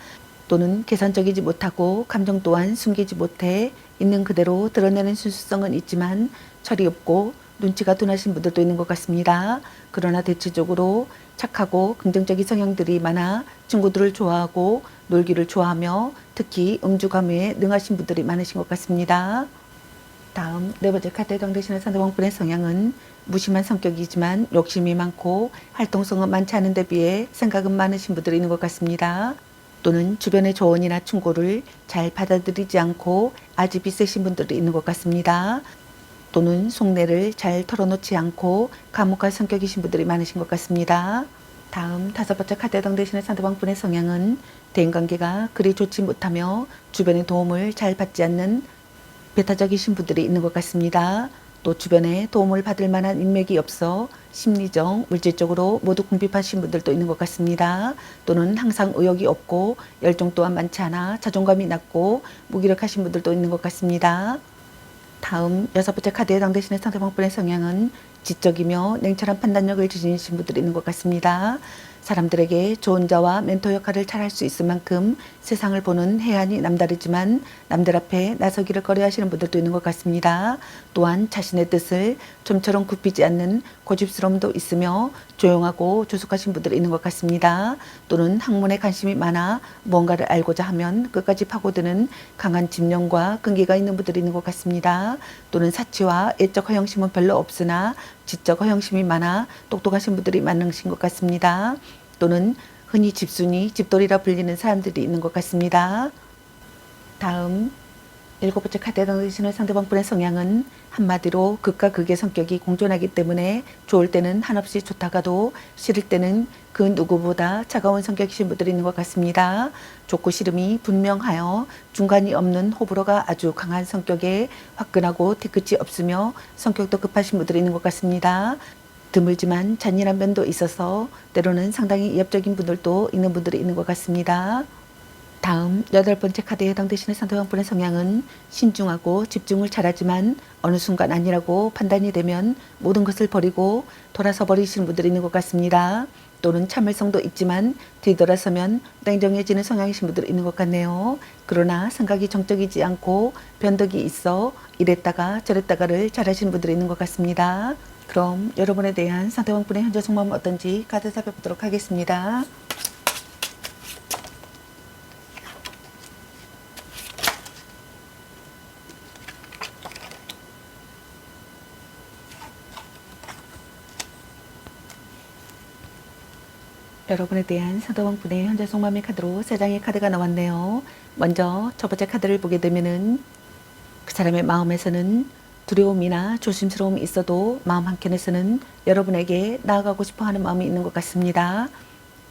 또는 계산적이지 못하고 감정 또한 숨기지 못해 있는 그대로 드러내는 순수성은 있지만 철이 없고 눈치가 둔하신 분들도 있는 것 같습니다. 그러나 대체적으로 착하고 긍정적인 성향들이 많아 친구들을 좋아하고 놀기를 좋아하며 특히 음주 가무에 능하신 분들이 많으신 것 같습니다. 다음 네 번째 카드에 해당되시는 상대방분의 성향은 무심한 성격이지만 욕심이 많고 활동성은 많지 않은 데 비해 생각은 많으신 분들이 있는 것 같습니다. 또는 주변의 조언이나 충고를 잘 받아들이지 않고 아집이 세신 분들이 있는 것 같습니다. 또는 속내를 잘 털어놓지 않고 감옥할 성격이신 분들이 많으신 것 같습니다. 다음 다섯 번째 카드에 해당되시는 상대방분의 성향은 대인관계가 그리 좋지 못하며 주변의 도움을 잘 받지 않는 배타적이신 분들이 있는 것 같습니다. 또 주변에 도움을 받을 만한 인맥이 없어 심리적, 물질적으로 모두 궁핍하신 분들도 있는 것 같습니다. 또는 항상 의욕이 없고 열정 또한 많지 않아 자존감이 낮고 무기력하신 분들도 있는 것 같습니다. 다음 여섯 번째 카드에 해당되시는 상대방분의 성향은 지적이며 냉철한 판단력을 지니신 분들이 있는 것 같습니다. 사람들에게 좋은 자와 멘토 역할을 잘 할 수 있을 만큼 세상을 보는 해안이 남다르지만 남들 앞에 나서기를 꺼려하시는 분들도 있는 것 같습니다. 또한 자신의 뜻을 좀처럼 굽히지 않는 고집스러움도 있으며 조용하고 조숙하신 분들이 있는 것 같습니다. 또는 학문에 관심이 많아 무언가를 알고자 하면 끝까지 파고드는 강한 집념과 끈기가 있는 분들이 있는 것 같습니다. 또는 사치와 애적 허영심은 별로 없으나 지적 허영심이 많아 똑똑하신 분들이 많으신 것 같습니다. 또는 흔히 집순이, 집돌이라 불리는 사람들이 있는 것 같습니다. 다음 7번째 카드에 해당되시는 상대방 분의 성향은 한마디로 극과 극의 성격이 공존하기 때문에 좋을 때는 한없이 좋다가도 싫을 때는 그 누구보다 차가운 성격이신 분들이 있는 것 같습니다. 좋고 싫음이 분명하여 중간이 없는 호불호가 아주 강한 성격에 화끈하고 뒤끝이 없으며 성격도 급하신 분들이 있는 것 같습니다. 드물지만 잔인한 면도 있어서 때로는 상당히 위협적인 분들도 있는 분들이 있는 것 같습니다. 다음 8번째 카드에 해당되시는 상대방분의 성향은 신중하고 집중을 잘하지만 어느 순간 아니라고 판단이 되면 모든 것을 버리고 돌아서 버리시는 분들이 있는 것 같습니다. 또는 참을성도 있지만 뒤돌아서면 냉정해지는 성향이신 분들이 있는 것 같네요. 그러나 생각이 정적이지 않고 변덕이 있어 이랬다가 저랬다가를 잘하시는 분들이 있는 것 같습니다. 그럼 여러분에 대한 상대방분의 현재 속마음은 어떤지 카드 살펴보도록 하겠습니다. 여러분에 대한 상대방분의 현재 속마음의 카드로 3장의 카드가 나왔네요. 먼저 첫 번째 카드를 보게 되면은 그 사람의 마음에서는 두려움이나 조심스러움이 있어도 마음 한켠에서는 여러분에게 나아가고 싶어 하는 마음이 있는 것 같습니다.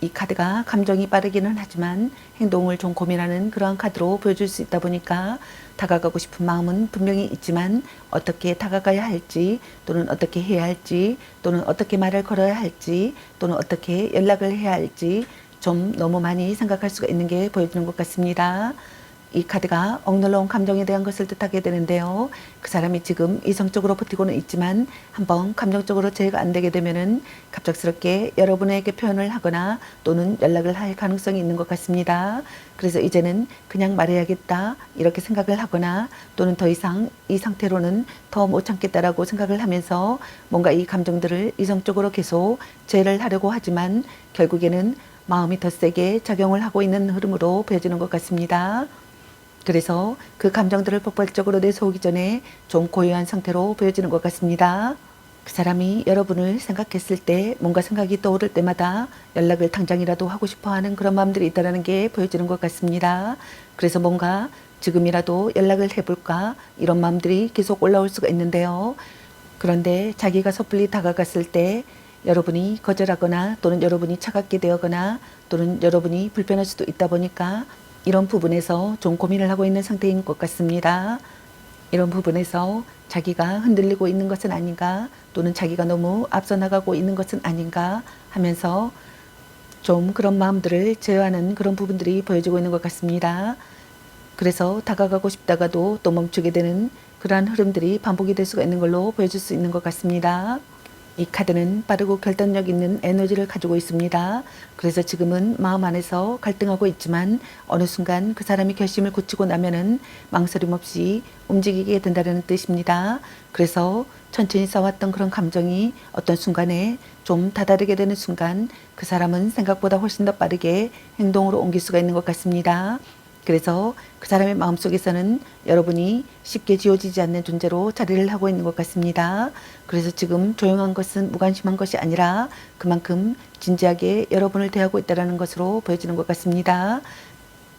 이 카드가 감정이 빠르기는 하지만 행동을 좀 고민하는 그러한 카드로 보여줄 수 있다 보니까 다가가고 싶은 마음은 분명히 있지만 어떻게 다가가야 할지 또는 어떻게 해야 할지 또는 어떻게 말을 걸어야 할지 또는 어떻게 연락을 해야 할지 좀 너무 많이 생각할 수가 있는 게 보여주는 것 같습니다. 이 카드가 억눌러온 감정에 대한 것을 뜻하게 되는데요. 그 사람이 지금 이성적으로 버티고는 있지만 한번 감정적으로 제어가 안 되게 되면은 갑작스럽게 여러분에게 표현을 하거나 또는 연락을 할 가능성이 있는 것 같습니다. 그래서 이제는 그냥 말해야겠다 이렇게 생각을 하거나 또는 더 이상 이 상태로는 더 못 참겠다라고 생각을 하면서 뭔가 이 감정들을 이성적으로 계속 제어를 하려고 하지만 결국에는 마음이 더 세게 작용을 하고 있는 흐름으로 보여지는 것 같습니다. 그래서 그 감정들을 폭발적으로 내서오기 전에 좀 고요한 상태로 보여지는 것 같습니다. 그 사람이 여러분을 생각했을 때 뭔가 생각이 떠오를 때마다 연락을 당장이라도 하고 싶어 하는 그런 마음들이 있다는 게 보여지는 것 같습니다. 그래서 뭔가 지금이라도 연락을 해볼까 이런 마음들이 계속 올라올 수가 있는데요. 그런데 자기가 섣불리 다가갔을 때 여러분이 거절하거나 또는 여러분이 차갑게 되거나 또는 여러분이 불편할 수도 있다 보니까 이런 부분에서 좀 고민을 하고 있는 상태인 것 같습니다. 이런 부분에서 자기가 흔들리고 있는 것은 아닌가 또는 자기가 너무 앞서 나가고 있는 것은 아닌가 하면서 좀 그런 마음들을 제어하는 그런 부분들이 보여지고 있는 것 같습니다. 그래서 다가가고 싶다가도 또 멈추게 되는 그러한 흐름들이 반복이 될 수가 있는 걸로 보여줄 수 있는 것 같습니다. 이 카드는 빠르고 결단력 있는 에너지를 가지고 있습니다. 그래서 지금은 마음 안에서 갈등하고 있지만 어느 순간 그 사람이 결심을 굳히고 나면은 망설임 없이 움직이게 된다는 뜻입니다. 그래서 천천히 쌓았던 그런 감정이 어떤 순간에 좀 다다르게 되는 순간 그 사람은 생각보다 훨씬 더 빠르게 행동으로 옮길 수가 있는 것 같습니다. 그래서 그 사람의 마음속에서는 여러분이 쉽게 지워지지 않는 존재로 자리를 하고 있는 것 같습니다. 그래서 지금 조용한 것은 무관심한 것이 아니라 그만큼 진지하게 여러분을 대하고 있다는 것으로 보여지는 것 같습니다.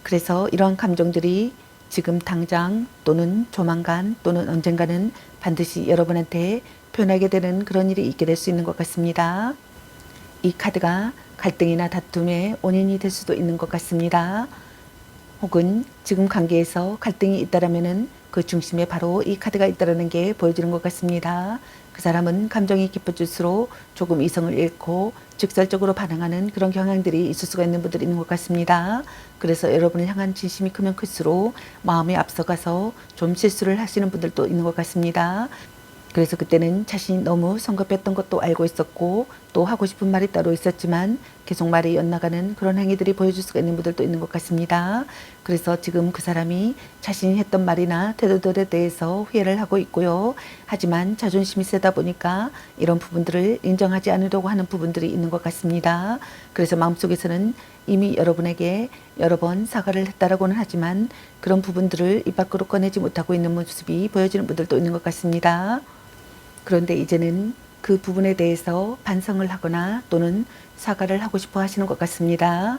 그래서 이러한 감정들이 지금 당장 또는 조만간 또는 언젠가는 반드시 여러분한테 표현하게 되는 그런 일이 있게 될 수 있는 것 같습니다. 이 카드가 갈등이나 다툼의 원인이 될 수도 있는 것 같습니다. 혹은 지금 관계에서 갈등이 있다라면은 그 중심에 바로 이 카드가 있다라는 게 보여지는 것 같습니다. 그 사람은 감정이 깊어질수록 조금 이성을 잃고 직설적으로 반응하는 그런 경향들이 있을 수가 있는 분들이 있는 것 같습니다. 그래서 여러분을 향한 진심이 크면 클수록 마음이 앞서가서 좀 실수를 하시는 분들도 있는 것 같습니다. 그래서 그때는 자신이 너무 성급했던 것도 알고 있었고 또 하고 싶은 말이 따로 있었지만 계속 말이 엇나가는 그런 행위들이 보여줄 수가 있는 분들도 있는 것 같습니다. 그래서 지금 그 사람이 자신이 했던 말이나 태도들에 대해서 후회를 하고 있고요. 하지만 자존심이 세다 보니까 이런 부분들을 인정하지 않으려고 하는 부분들이 있는 것 같습니다. 그래서 마음속에서는 이미 여러분에게 여러 번 사과를 했다라고는 하지만 그런 부분들을 입 밖으로 꺼내지 못하고 있는 모습이 보여지는 분들도 있는 것 같습니다. 그런데 이제는 그 부분에 대해서 반성을 하거나 또는 사과를 하고 싶어 하시는 것 같습니다.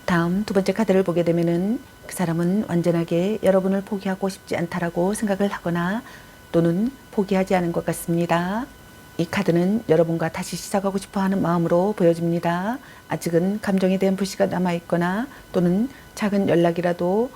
다음 두 번째 카드를 보게 되면은 그 사람은 완전하게 여러분을 포기하고 싶지 않다라고 생각을 하거나 또는 포기하지 않은 것 같습니다. 이 카드는 여러분과 다시 시작하고 싶어 하는 마음으로 보여집니다. 아직은 감정에 대한 불씨가 남아있거나 또는 작은 연락이라도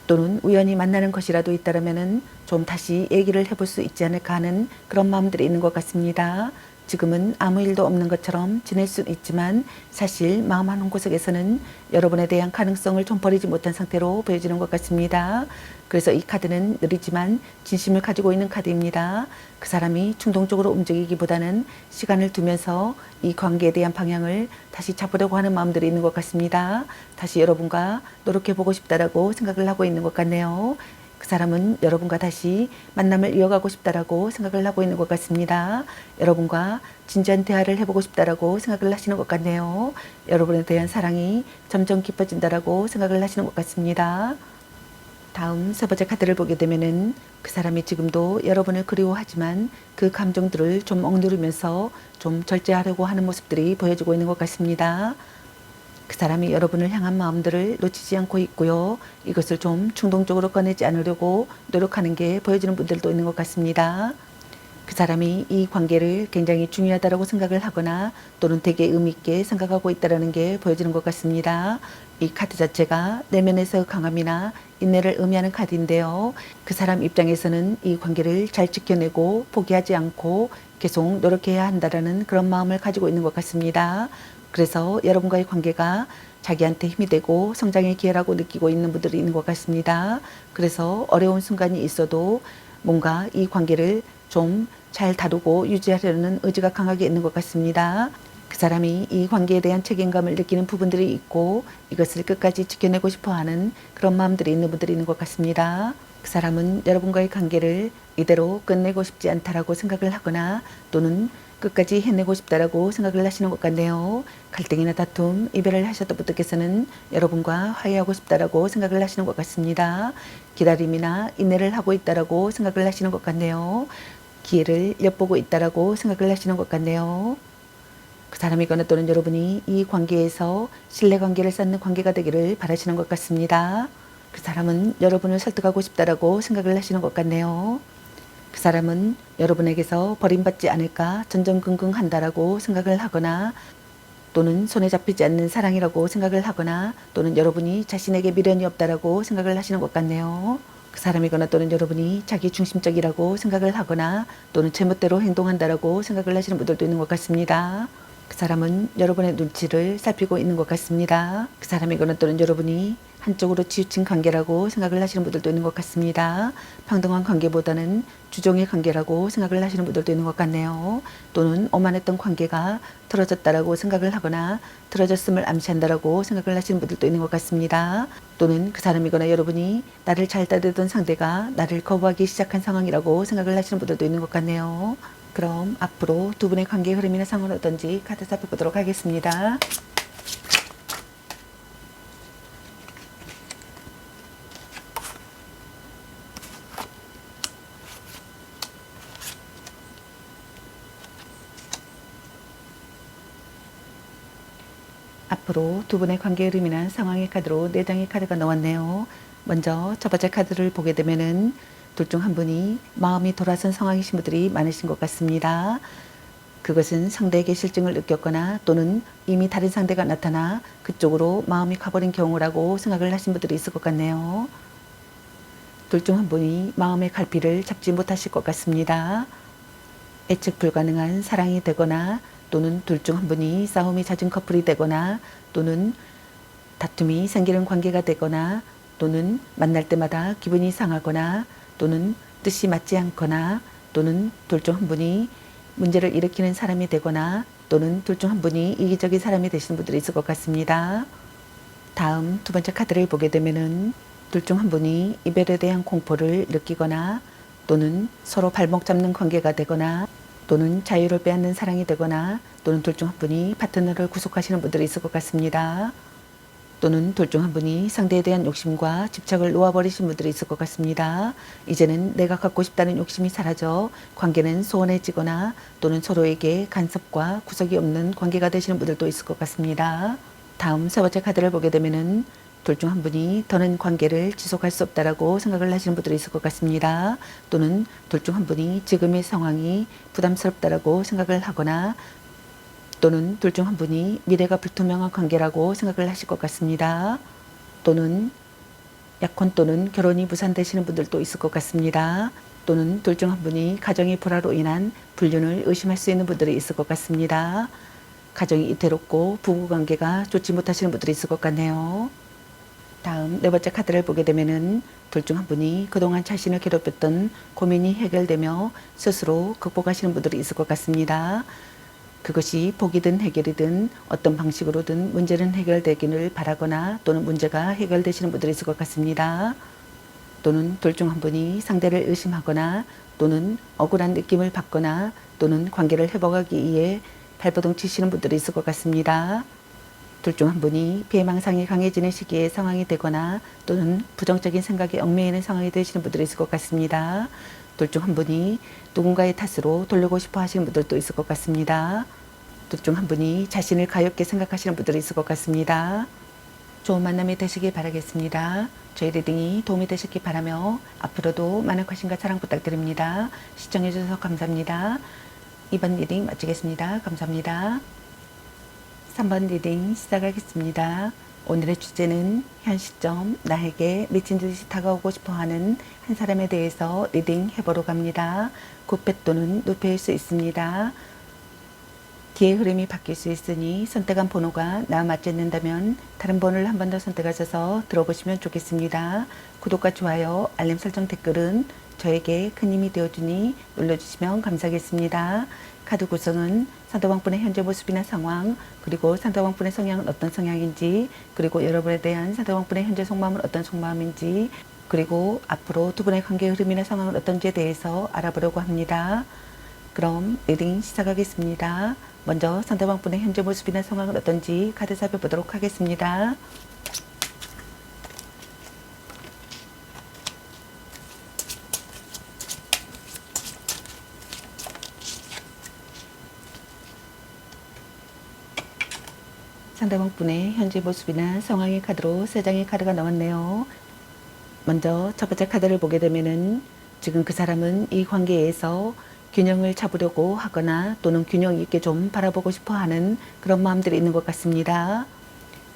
또는 우연히 만나는 것이라도 있다면 좀 다시 얘기를 해볼 수 있지 않을까 하는 그런 마음들이 있는 것 같습니다. 지금은 아무 일도 없는 것처럼 지낼 수는 있지만 사실 마음 한구석에서는 여러분에 대한 가능성을 좀 버리지 못한 상태로 보여지는 것 같습니다. 그래서 이 카드는 느리지만 진심을 가지고 있는 카드입니다. 그 사람이 충동적으로 움직이기보다는 시간을 두면서 이 관계에 대한 방향을 다시 잡으려고 하는 마음들이 있는 것 같습니다. 다시 여러분과 노력해보고 싶다라고 생각을 하고 있는 것 같네요. 그 사람은 여러분과 다시 만남을 이어가고 싶다라고 생각을 하고 있는 것 같습니다. 여러분과 진지한 대화를 해보고 싶다라고 생각을 하시는 것 같네요. 여러분에 대한 사랑이 점점 깊어진다라고 생각을 하시는 것 같습니다. 다음 세 번째 카드를 보게 되면은 그 사람이 지금도 여러분을 그리워하지만 그 감정들을 좀 억누르면서 좀 절제하려고 하는 모습들이 보여지고 있는 것 같습니다. 그 사람이 여러분을 향한 마음들을 놓치지 않고 있고요. 이것을 좀 충동적으로 꺼내지 않으려고 노력하는 게 보여지는 분들도 있는 것 같습니다. 그 사람이 이 관계를 굉장히 중요하다고 생각을 하거나 또는 되게 의미 있게 생각하고 있다는 게 보여지는 것 같습니다. 이 카드 자체가 내면에서 강함이나 인내를 의미하는 카드인데요. 그 사람 입장에서는 이 관계를 잘 지켜내고 포기하지 않고 계속 노력해야 한다는 그런 마음을 가지고 있는 것 같습니다. 그래서 여러분과의 관계가 자기한테 힘이 되고 성장의 기회라고 느끼고 있는 분들이 있는 것 같습니다. 그래서 어려운 순간이 있어도 뭔가 이 관계를 좀 잘 다루고 유지하려는 의지가 강하게 있는 것 같습니다. 그 사람이 이 관계에 대한 책임감을 느끼는 부분들이 있고 이것을 끝까지 지켜내고 싶어하는 그런 마음들이 있는 분들이 있는 것 같습니다. 그 사람은 여러분과의 관계를 이대로 끝내고 싶지 않다라고 생각을 하거나 또는 끝까지 해내고 싶다라고 생각을 하시는 것 같네요. 갈등이나 다툼, 이별을 하셨던 분들께서는 여러분과 화해하고 싶다라고 생각을 하시는 것 같습니다. 기다림이나 인내를 하고 있다라고 생각을 하시는 것 같네요. 기회를 엿보고 있다라고 생각을 하시는 것 같네요. 그 사람이거나 또는 여러분이 이 관계에서 신뢰관계를 쌓는 관계가 되기를 바라시는 것 같습니다. 그 사람은 여러분을 설득하고 싶다라고 생각을 하시는 것 같네요. 그 사람은 여러분에게서 버림받지 않을까 전전긍긍한다라고 생각을 하거나 또는 손에 잡히지 않는 사랑이라고 생각을 하거나 또는 여러분이 자신에게 미련이 없다라고 생각을 하시는 것 같네요. 그 사람이거나 또는 여러분이 자기 중심적이라고 생각을 하거나 또는 제멋대로 행동한다라고 생각을 하시는 분들도 있는 것 같습니다. 그 사람은 여러분의 눈치를 살피고 있는 것 같습니다. 그 사람이거나 또는 여러분이 한쪽으로 치우친 관계라고 생각을 하시는 분들도 있는 것 같습니다. 평등한 관계보다는 주종의 관계라고 생각을 하시는 분들도 있는 것 같네요. 또는 오만했던 관계가 틀어졌다라고 생각을 하거나 틀어졌음을 암시한다라고 생각을 하시는 분들도 있는 것 같습니다. 또는 그 사람이거나 여러분이 나를 잘 따르던 상대가 나를 거부하기 시작한 상황이라고 생각을 하시는 분들도 있는 것 같네요. 그럼 앞으로 두 분의 관계 흐름이나 상황은 어떤지 카드 살펴보도록 하겠습니다. 앞으로 두 분의 관계 흐름이나 상황의 카드로 4장의 카드가 나왔네요. 먼저 첫 번째 카드를 보게 되면은 둘 중 한 분이 마음이 돌아선 상황이신 분들이 많으신 것 같습니다. 그것은 상대에게 실증을 느꼈거나 또는 이미 다른 상대가 나타나 그쪽으로 마음이 가버린 경우라고 생각을 하신 분들이 있을 것 같네요. 둘 중 한 분이 마음의 갈피를 잡지 못하실 것 같습니다. 예측 불가능한 사랑이 되거나 또는 둘 중 한 분이 싸움이 잦은 커플이 되거나 또는 다툼이 생기는 관계가 되거나 또는 만날 때마다 기분이 상하거나 또는 뜻이 맞지 않거나 또는 둘 중 한 분이 문제를 일으키는 사람이 되거나 또는 둘 중 한 분이 이기적인 사람이 되시는 분들이 있을 것 같습니다. 다음 두 번째 카드를 보게 되면은 둘 중 한 분이 이별에 대한 공포를 느끼거나 또는 서로 발목 잡는 관계가 되거나 또는 자유를 빼앗는 사랑이 되거나 또는 둘 중 한 분이 파트너를 구속하시는 분들이 있을 것 같습니다. 또는 둘 중 한 분이 상대에 대한 욕심과 집착을 놓아버리신 분들이 있을 것 같습니다. 이제는 내가 갖고 싶다는 욕심이 사라져 관계는 소원해지거나 또는 서로에게 간섭과 구석이 없는 관계가 되시는 분들도 있을 것 같습니다. 다음 세 번째 카드를 보게 되면은 둘 중 한 분이 더는 관계를 지속할 수 없다라고 생각을 하시는 분들이 있을 것 같습니다. 또는 둘 중 한 분이 지금의 상황이 부담스럽다라고 생각을 하거나 또는 둘 중 한 분이 미래가 불투명한 관계라고 생각을 하실 것 같습니다. 또는 약혼 또는 결혼이 무산되시는 분들도 있을 것 같습니다. 또는 둘 중 한 분이 가정의 불화로 인한 불륜을 의심할 수 있는 분들이 있을 것 같습니다. 가정이 이태롭고 부부관계가 좋지 못하시는 분들이 있을 것 같네요. 다음 네 번째 카드를 보게 되면은 둘 중 한 분이 그동안 자신을 괴롭혔던 고민이 해결되며 스스로 극복하시는 분들이 있을 것 같습니다. 그것이 복이든 해결이든 어떤 방식으로든 문제는 해결되기를 바라거나 또는 문제가 해결되시는 분들이 있을 것 같습니다. 또는 둘 중 한 분이 상대를 의심하거나 또는 억울한 느낌을 받거나 또는 관계를 회복하기 위해 발버둥 치시는 분들이 있을 것 같습니다. 둘 중 한 분이 피해망상이 강해지는 시기에 상황이 되거나 또는 부정적인 생각에 얽매이는 상황이 되시는 분들이 있을 것 같습니다. 둘 중 한 분이 누군가의 탓으로 돌리고 싶어 하시는 분들도 있을 것 같습니다. 둘 중 한 분이 자신을 가볍게 생각하시는 분들이 있을 것 같습니다. 좋은 만남이 되시길 바라겠습니다. 저희 리딩이 도움이 되셨기 바라며 앞으로도 많은 관심과 사랑 부탁드립니다. 시청해주셔서 감사합니다. 2번 리딩 마치겠습니다. 감사합니다. 3번 리딩 시작하겠습니다. 오늘의 주제는 현 시점 나에게 미친 듯이 다가오고 싶어하는 한 사람에 대해서 리딩 해보러 갑니다. 구패 또는 누패일 수 있습니다. 기의 흐름이 바뀔 수 있으니 선택한 번호가 나와 맞지 않는다면 다른 번호를 한 번 더 선택하셔서 들어보시면 좋겠습니다. 구독과 좋아요, 알림 설정, 댓글은 저에게 큰 힘이 되어주니 눌러주시면 감사하겠습니다. 카드 구성은 상대방분의 현재 모습이나 상황, 그리고 상대방분의 성향은 어떤 성향인지, 그리고 여러분에 대한 상대방분의 현재 속마음은 어떤 속마음인지, 그리고 앞으로 두 분의 관계 흐름이나 상황은 어떤지에 대해서 알아보려고 합니다. 그럼 리딩 시작하겠습니다. 먼저 상대방분의 현재 모습이나 상황은 어떤지 카드 살펴보도록 하겠습니다. 상대방분의 현재 모습이나 상황의 카드로 3장의 카드가 나왔네요. 먼저 첫 번째 카드를 보게 되면은 지금 그 사람은 이 관계에서 균형을 잡으려고 하거나 또는 균형 있게 좀 바라보고 싶어 하는 그런 마음들이 있는 것 같습니다.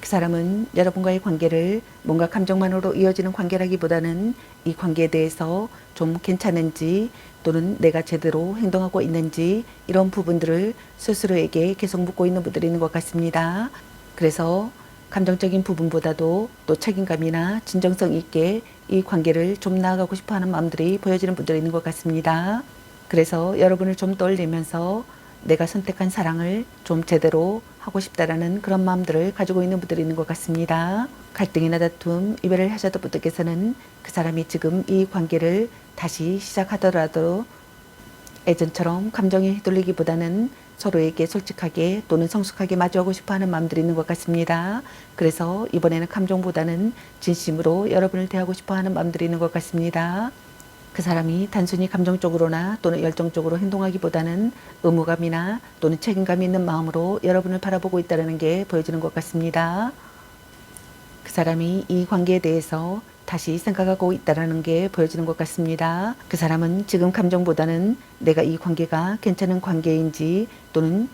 그 사람은 여러분과의 관계를 뭔가 감정만으로 이어지는 관계라기보다는 이 관계에 대해서 좀 괜찮은지 또는 내가 제대로 행동하고 있는지 이런 부분들을 스스로에게 계속 묻고 있는 분들이 있는 것 같습니다. 그래서 감정적인 부분보다도 또 책임감이나 진정성 있게 이 관계를 좀 나아가고 싶어 하는 마음들이 보여지는 분들이 있는 것 같습니다. 그래서 여러분을 좀 떠올리면서 내가 선택한 사랑을 좀 제대로 하고 싶다라는 그런 마음들을 가지고 있는 분들이 있는 것 같습니다. 갈등이나 다툼, 이별을 하셨던 분들께서는 그 사람이 지금 이 관계를 다시 시작하더라도 예전처럼 감정에 휘둘리기보다는 서로에게 솔직하게 또는 성숙하게 마주하고 싶어하는 마음들이 있는 것 같습니다. 그래서 이번에는 감정보다는 진심으로 여러분을 대하고 싶어하는 마음들이 있는 것 같습니다. 그 사람이 단순히 감정적으로나 또는 열정적으로 행동하기보다는 의무감이나 또는 책임감이 있는 마음으로 여러분을 바라보고 있다는 게 보여지는 것 같습니다. 그 사람이 이 관계에 대해서 다시 생각하고 있다는 게 보여지는 것 같습니다. 그 사람은 지금 감정보다는 내가 이 관계가 괜찮은 관계인지 또는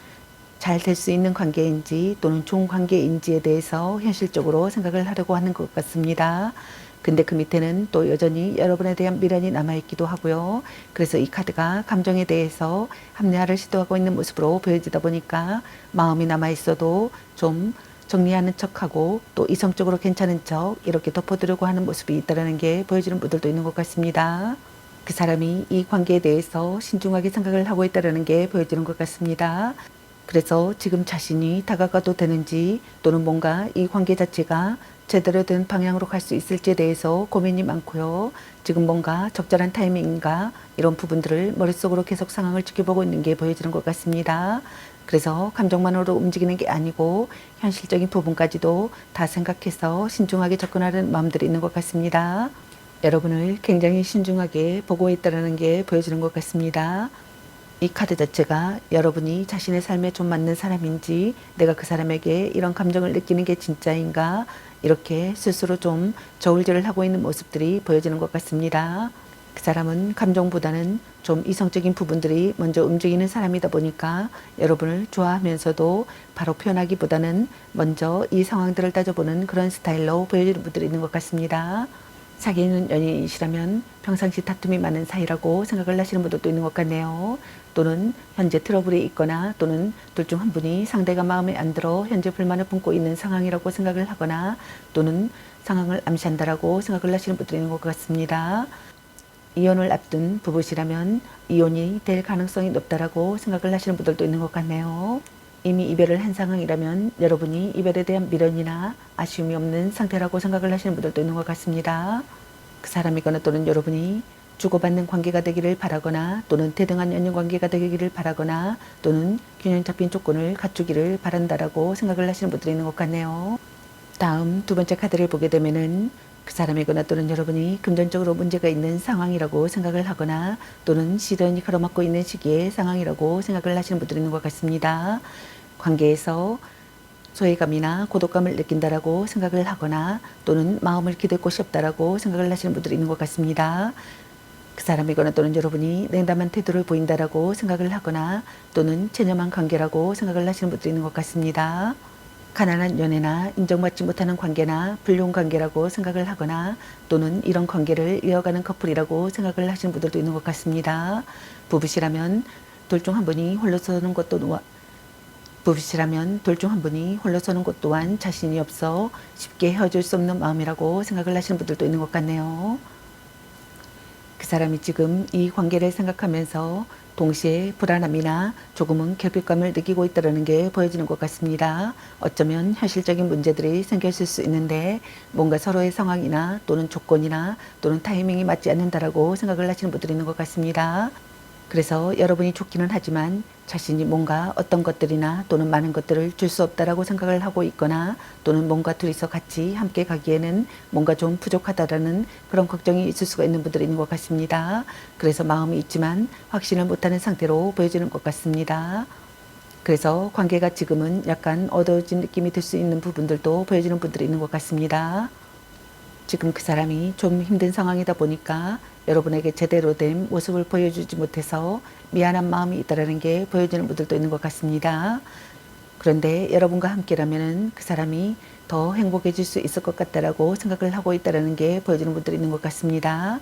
잘 될 수 있는 관계인지 또는 좋은 관계인지에 대해서 현실적으로 생각을 하려고 하는 것 같습니다. 근데 그 밑에는 또 여전히 여러분에 대한 미련이 남아있기도 하고요. 그래서 이 카드가 감정에 대해서 합리화를 시도하고 있는 모습으로 보여지다 보니까 마음이 남아있어도 좀 정리하는 척하고 또 이성적으로 괜찮은 척 이렇게 덮어두려고 하는 모습이 있다는 게 보여지는 분들도 있는 것 같습니다. 그 사람이 이 관계에 대해서 신중하게 생각을 하고 있다는 게 보여지는 것 같습니다. 그래서 지금 자신이 다가가도 되는지 또는 뭔가 이 관계 자체가 제대로 된 방향으로 갈 수 있을지에 대해서 고민이 많고요. 지금 뭔가 적절한 타이밍인가 이런 부분들을 머릿속으로 계속 상황을 지켜보고 있는 게 보여지는 것 같습니다. 그래서 감정만으로 움직이는 게 아니고 현실적인 부분까지도 다 생각해서 신중하게 접근하는 마음들이 있는 것 같습니다. 여러분을 굉장히 신중하게 보고 있다는 게 보여지는 것 같습니다. 이 카드 자체가 여러분이 자신의 삶에 좀 맞는 사람인지 내가 그 사람에게 이런 감정을 느끼는 게 진짜인가 이렇게 스스로 좀 저울질을 하고 있는 모습들이 보여지는 것 같습니다. 그 사람은 감정보다는 좀 이성적인 부분들이 먼저 움직이는 사람이다 보니까 여러분을 좋아하면서도 바로 표현하기보다는 먼저 이 상황들을 따져보는 그런 스타일로 보여지는 분들이 있는 것 같습니다. 사귀는 연인이시라면 평상시 다툼이 많은 사이라고 생각을 하시는 분들도 있는 것 같네요. 또는 현재 트러블이 있거나 또는 둘 중 한 분이 상대가 마음에 안 들어 현재 불만을 품고 있는 상황이라고 생각을 하거나 또는 상황을 암시한다라고 생각을 하시는 분들이 있는 것 같습니다. 이혼을 앞둔 부부시라면 이혼이 될 가능성이 높다라고 생각을 하시는 분들도 있는 것 같네요. 이미 이별을 한 상황이라면 여러분이 이별에 대한 미련이나 아쉬움이 없는 상태라고 생각을 하시는 분들도 있는 것 같습니다. 그 사람이거나 또는 여러분이 주고받는 관계가 되기를 바라거나 또는 대등한 연인 관계가 되기를 바라거나 또는 균형 잡힌 조건을 갖추기를 바란다라고 생각을 하시는 분들이 있는 것 같네요. 다음 두 번째 카드를 보게 되면은 그 사람이거나 또는 여러분이 금전적으로 문제가 있는 상황이라고 생각을 하거나 또는 시련이 가로막고 있는 시기의 상황이라고 생각을 하시는 분들이 있는 것 같습니다. 관계에서 소외감이나 고독감을 느낀다라고 생각을 하거나 또는 마음을 기댈 곳이 없다라고 생각을 하시는 분들이 있는 것 같습니다. 그 사람이거나 또는 여러분이 냉담한 태도를 보인다라고 생각을 하거나 또는 체념한 관계라고 생각을 하시는 분들이 있는 것 같습니다. 가난한 연애나 인정받지 못하는 관계나 불륜 관계라고 생각을 하거나 또는 이런 관계를 이어가는 커플이라고 생각을 하시는 분들도 있는 것 같습니다. 부부시라면 둘 중 한 분이 홀로 서는 것도 부부시라면 둘 중 한 분이 홀로 서는 것 또한 자신이 없어 쉽게 헤어질 수 없는 마음이라고 생각을 하시는 분들도 있는 것 같네요. 그 사람이 지금 이 관계를 생각하면서 동시에 불안함이나 조금은 결핍감을 느끼고 있다는 게 보여지는 것 같습니다. 어쩌면 현실적인 문제들이 생겼을 수 있는데 뭔가 서로의 상황이나 또는 조건이나 또는 타이밍이 맞지 않는다라고 생각을 하시는 분들이 있는 것 같습니다. 그래서 여러분이 좋기는 하지만 자신이 뭔가 어떤 것들이나 또는 많은 것들을 줄 수 없다라고 생각을 하고 있거나 또는 뭔가 둘이서 같이 함께 가기에는 뭔가 좀 부족하다라는 그런 걱정이 있을 수가 있는 분들이 있는 것 같습니다. 그래서 마음이 있지만 확신을 못하는 상태로 보여지는 것 같습니다. 그래서 관계가 지금은 약간 어두워진 느낌이 들 수 있는 부분들도 보여지는 분들이 있는 것 같습니다. 지금 그 사람이 좀 힘든 상황이다 보니까 여러분에게 제대로 된 모습을 보여주지 못해서 미안한 마음이 있다는 게 보여지는 분들도 있는 것 같습니다. 그런데 여러분과 함께라면 그 사람이 더 행복해질 수 있을 것 같다라고 생각을 하고 있다는 게 보여지는 분들이 있는 것 같습니다.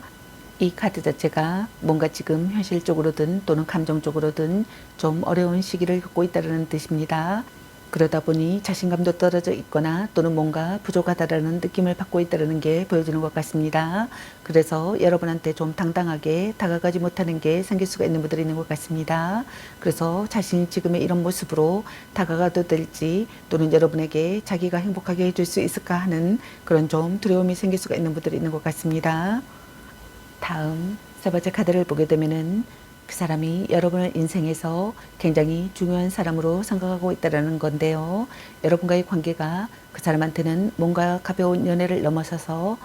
이 카드 자체가 뭔가 지금 현실적으로든 또는 감정적으로든 좀 어려운 시기를 겪고 있다는 뜻입니다. 그러다 보니 자신감도 떨어져 있거나 또는 뭔가 부족하다라는 느낌을 받고 있다는 게 보여지는 것 같습니다. 그래서 여러분한테 좀 당당하게 다가가지 못하는 게 생길 수가 있는 분들이 있는 것 같습니다. 그래서 자신이 지금의 이런 모습으로 다가가도 될지 또는 여러분에게 자기가 행복하게 해줄 수 있을까 하는 그런 좀 두려움이 생길 수가 있는 분들이 있는 것 같습니다. 다음 세 번째 카드를 보게 되면은 그 사람이 여러분의 인생에서 굉장히 중요한 사람으로 생각하고 있다는 건데요. 여러분과의 관계가 그 사람한테는 뭔가 가벼운 연애를 넘어서서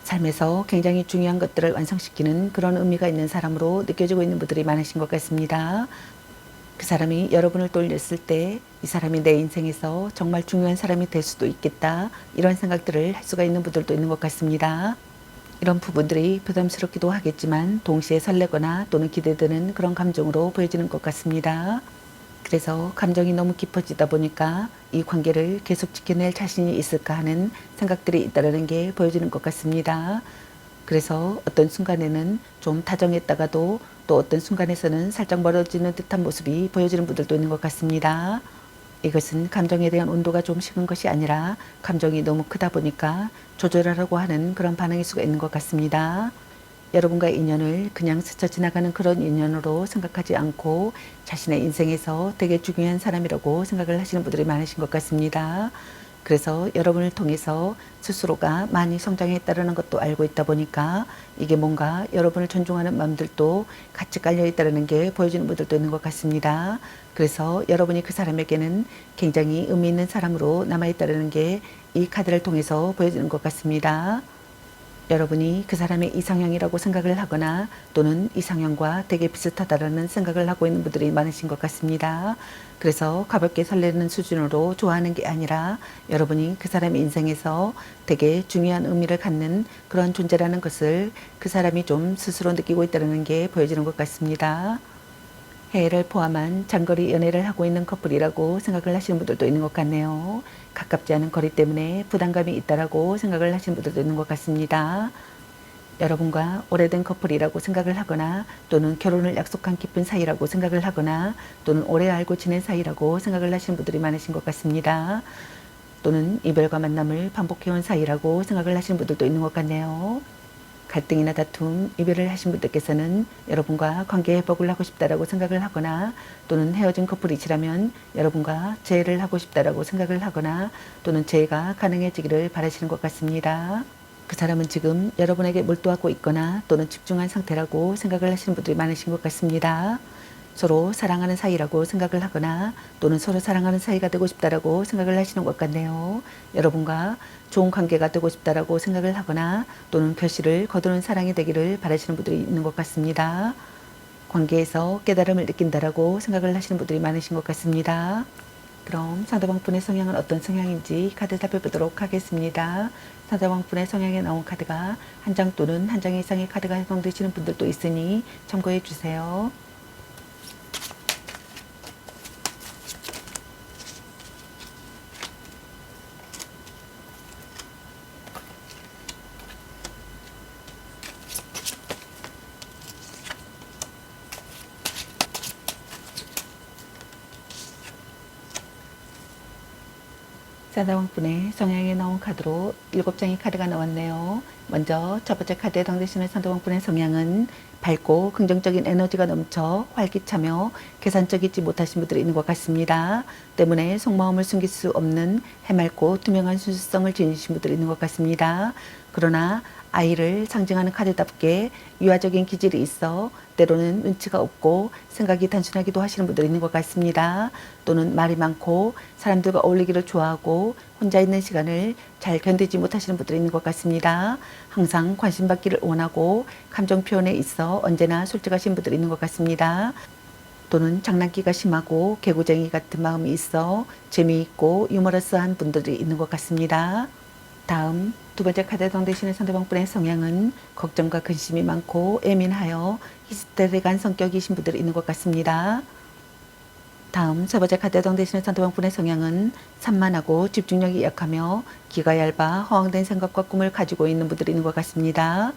삶에서 굉장히 중요한 것들을 완성시키는 그런 의미가 있는 사람으로 느껴지고 있는 분들이 많으신 것 같습니다. 그 사람이 여러분을 떠올렸을 때 이 사람이 내 인생에서 정말 중요한 사람이 될 수도 있겠다 이런 생각들을 할 수가 있는 분들도 있는 것 같습니다. 이런 부분들이 부담스럽기도 하겠지만 동시에 설레거나 또는 기대되는 그런 감정으로 보여지는 것 같습니다. 그래서 감정이 너무 깊어지다 보니까 이 관계를 계속 지켜낼 자신이 있을까 하는 생각들이 있다는 게 보여지는 것 같습니다. 그래서 어떤 순간에는 좀 다정했다가도 또 어떤 순간에서는 살짝 멀어지는 듯한 모습이 보여지는 분들도 있는 것 같습니다. 이것은 감정에 대한 온도가 좀 식은 것이 아니라 감정이 너무 크다 보니까 조절하려고 하는 그런 반응일 수가 있는 것 같습니다. 여러분과의 인연을 그냥 스쳐 지나가는 그런 인연으로 생각하지 않고 자신의 인생에서 되게 중요한 사람이라고 생각을 하시는 분들이 많으신 것 같습니다. 그래서 여러분을 통해서 스스로가 많이 성장했다는 것도 알고 있다 보니까 이게 뭔가 여러분을 존중하는 마음들도 같이 깔려 있다는 게 보여지는 분들도 있는 것 같습니다. 그래서 여러분이 그 사람에게는 굉장히 의미 있는 사람으로 남아있다는 게 이 카드를 통해서 보여지는 것 같습니다. 여러분이 그 사람의 이상형이라고 생각을 하거나 또는 이상형과 되게 비슷하다라는 생각을 하고 있는 분들이 많으신 것 같습니다. 그래서 가볍게 설레는 수준으로 좋아하는 게 아니라 여러분이 그 사람의 인생에서 되게 중요한 의미를 갖는 그런 존재라는 것을 그 사람이 좀 스스로 느끼고 있다는 게 보여지는 것 같습니다. 해외를 포함한 장거리 연애를 하고 있는 커플이라고 생각을 하시는 분들도 있는 것 같네요. 가깝지 않은 거리 때문에 부담감이 있다라고 생각을 하시는 분들도 있는 것 같습니다. 여러분과 오래된 커플이라고 생각을 하거나 또는 결혼을 약속한 깊은 사이라고 생각을 하거나 또는 오래 알고 지낸 사이라고 생각을 하시는 분들이 많으신 것 같습니다. 또는 이별과 만남을 반복해온 사이라고 생각을 하시는 분들도 있는 것 같네요. 갈등이나 다툼, 이별을 하신 분들께서는 여러분과 관계 회복을 하고 싶다라고 생각을 하거나 또는 헤어진 커플이시라면 여러분과 재회를 하고 싶다라고 생각을 하거나 또는 재회가 가능해지기를 바라시는 것 같습니다. 그 사람은 지금 여러분에게 몰두하고 있거나 또는 집중한 상태라고 생각을 하시는 분들이 많으신 것 같습니다. 서로 사랑하는 사이라고 생각을 하거나 또는 서로 사랑하는 사이가 되고 싶다라고 생각을 하시는 것 같네요. 여러분과 좋은 관계가 되고 싶다라고 생각을 하거나 또는 결실을 거두는 사랑이 되기를 바라시는 분들이 있는 것 같습니다. 관계에서 깨달음을 느낀다라고 생각을 하시는 분들이 많으신 것 같습니다. 그럼 상대방 분의 성향은 어떤 성향인지 카드 살펴보도록 하겠습니다. 상대방 분의 성향에 나온 카드가 한 장 또는 한 장 이상의 카드가 해당되시는 분들도 있으니 참고해 주세요. 상대방분의 성향에 나온 카드로 7장의 카드가 나왔네요. 먼저 첫 번째 카드에 해당되시는 상대방분의 성향은 밝고 긍정적인 에너지가 넘쳐 활기차며 계산적이지 못하신 분들이 있는 것 같습니다. 때문에 속마음을 숨길 수 없는 해맑고 투명한 순수성을 지니신 분들이 있는 것 같습니다. 그러나 아이를 상징하는 카드답게 유아적인 기질이 있어 때로는 눈치가 없고 생각이 단순하기도 하시는 분들이 있는 것 같습니다. 또는 말이 많고 사람들과 어울리기를 좋아하고 혼자 있는 시간을 잘 견디지 못하시는 분들이 있는 것 같습니다. 항상 관심받기를 원하고 감정 표현에 있어 언제나 솔직하신 분들이 있는 것 같습니다. 또는 장난기가 심하고 개구쟁이 같은 마음이 있어 재미있고 유머러스한 분들이 있는 것 같습니다. 다음 두 번째 카드에 해당되시는 상대방분의 성향은 걱정과 근심이 많고 예민하여 히스테릭한 성격이신 분들이 있는 것 같습니다. 다음 세 번째 카드에 해당되시는 상대방분의 성향은 산만하고 집중력이 약하며 기가 얇아 허황된 생각과 꿈을 가지고 있는 분들이 있는 것 같습니다.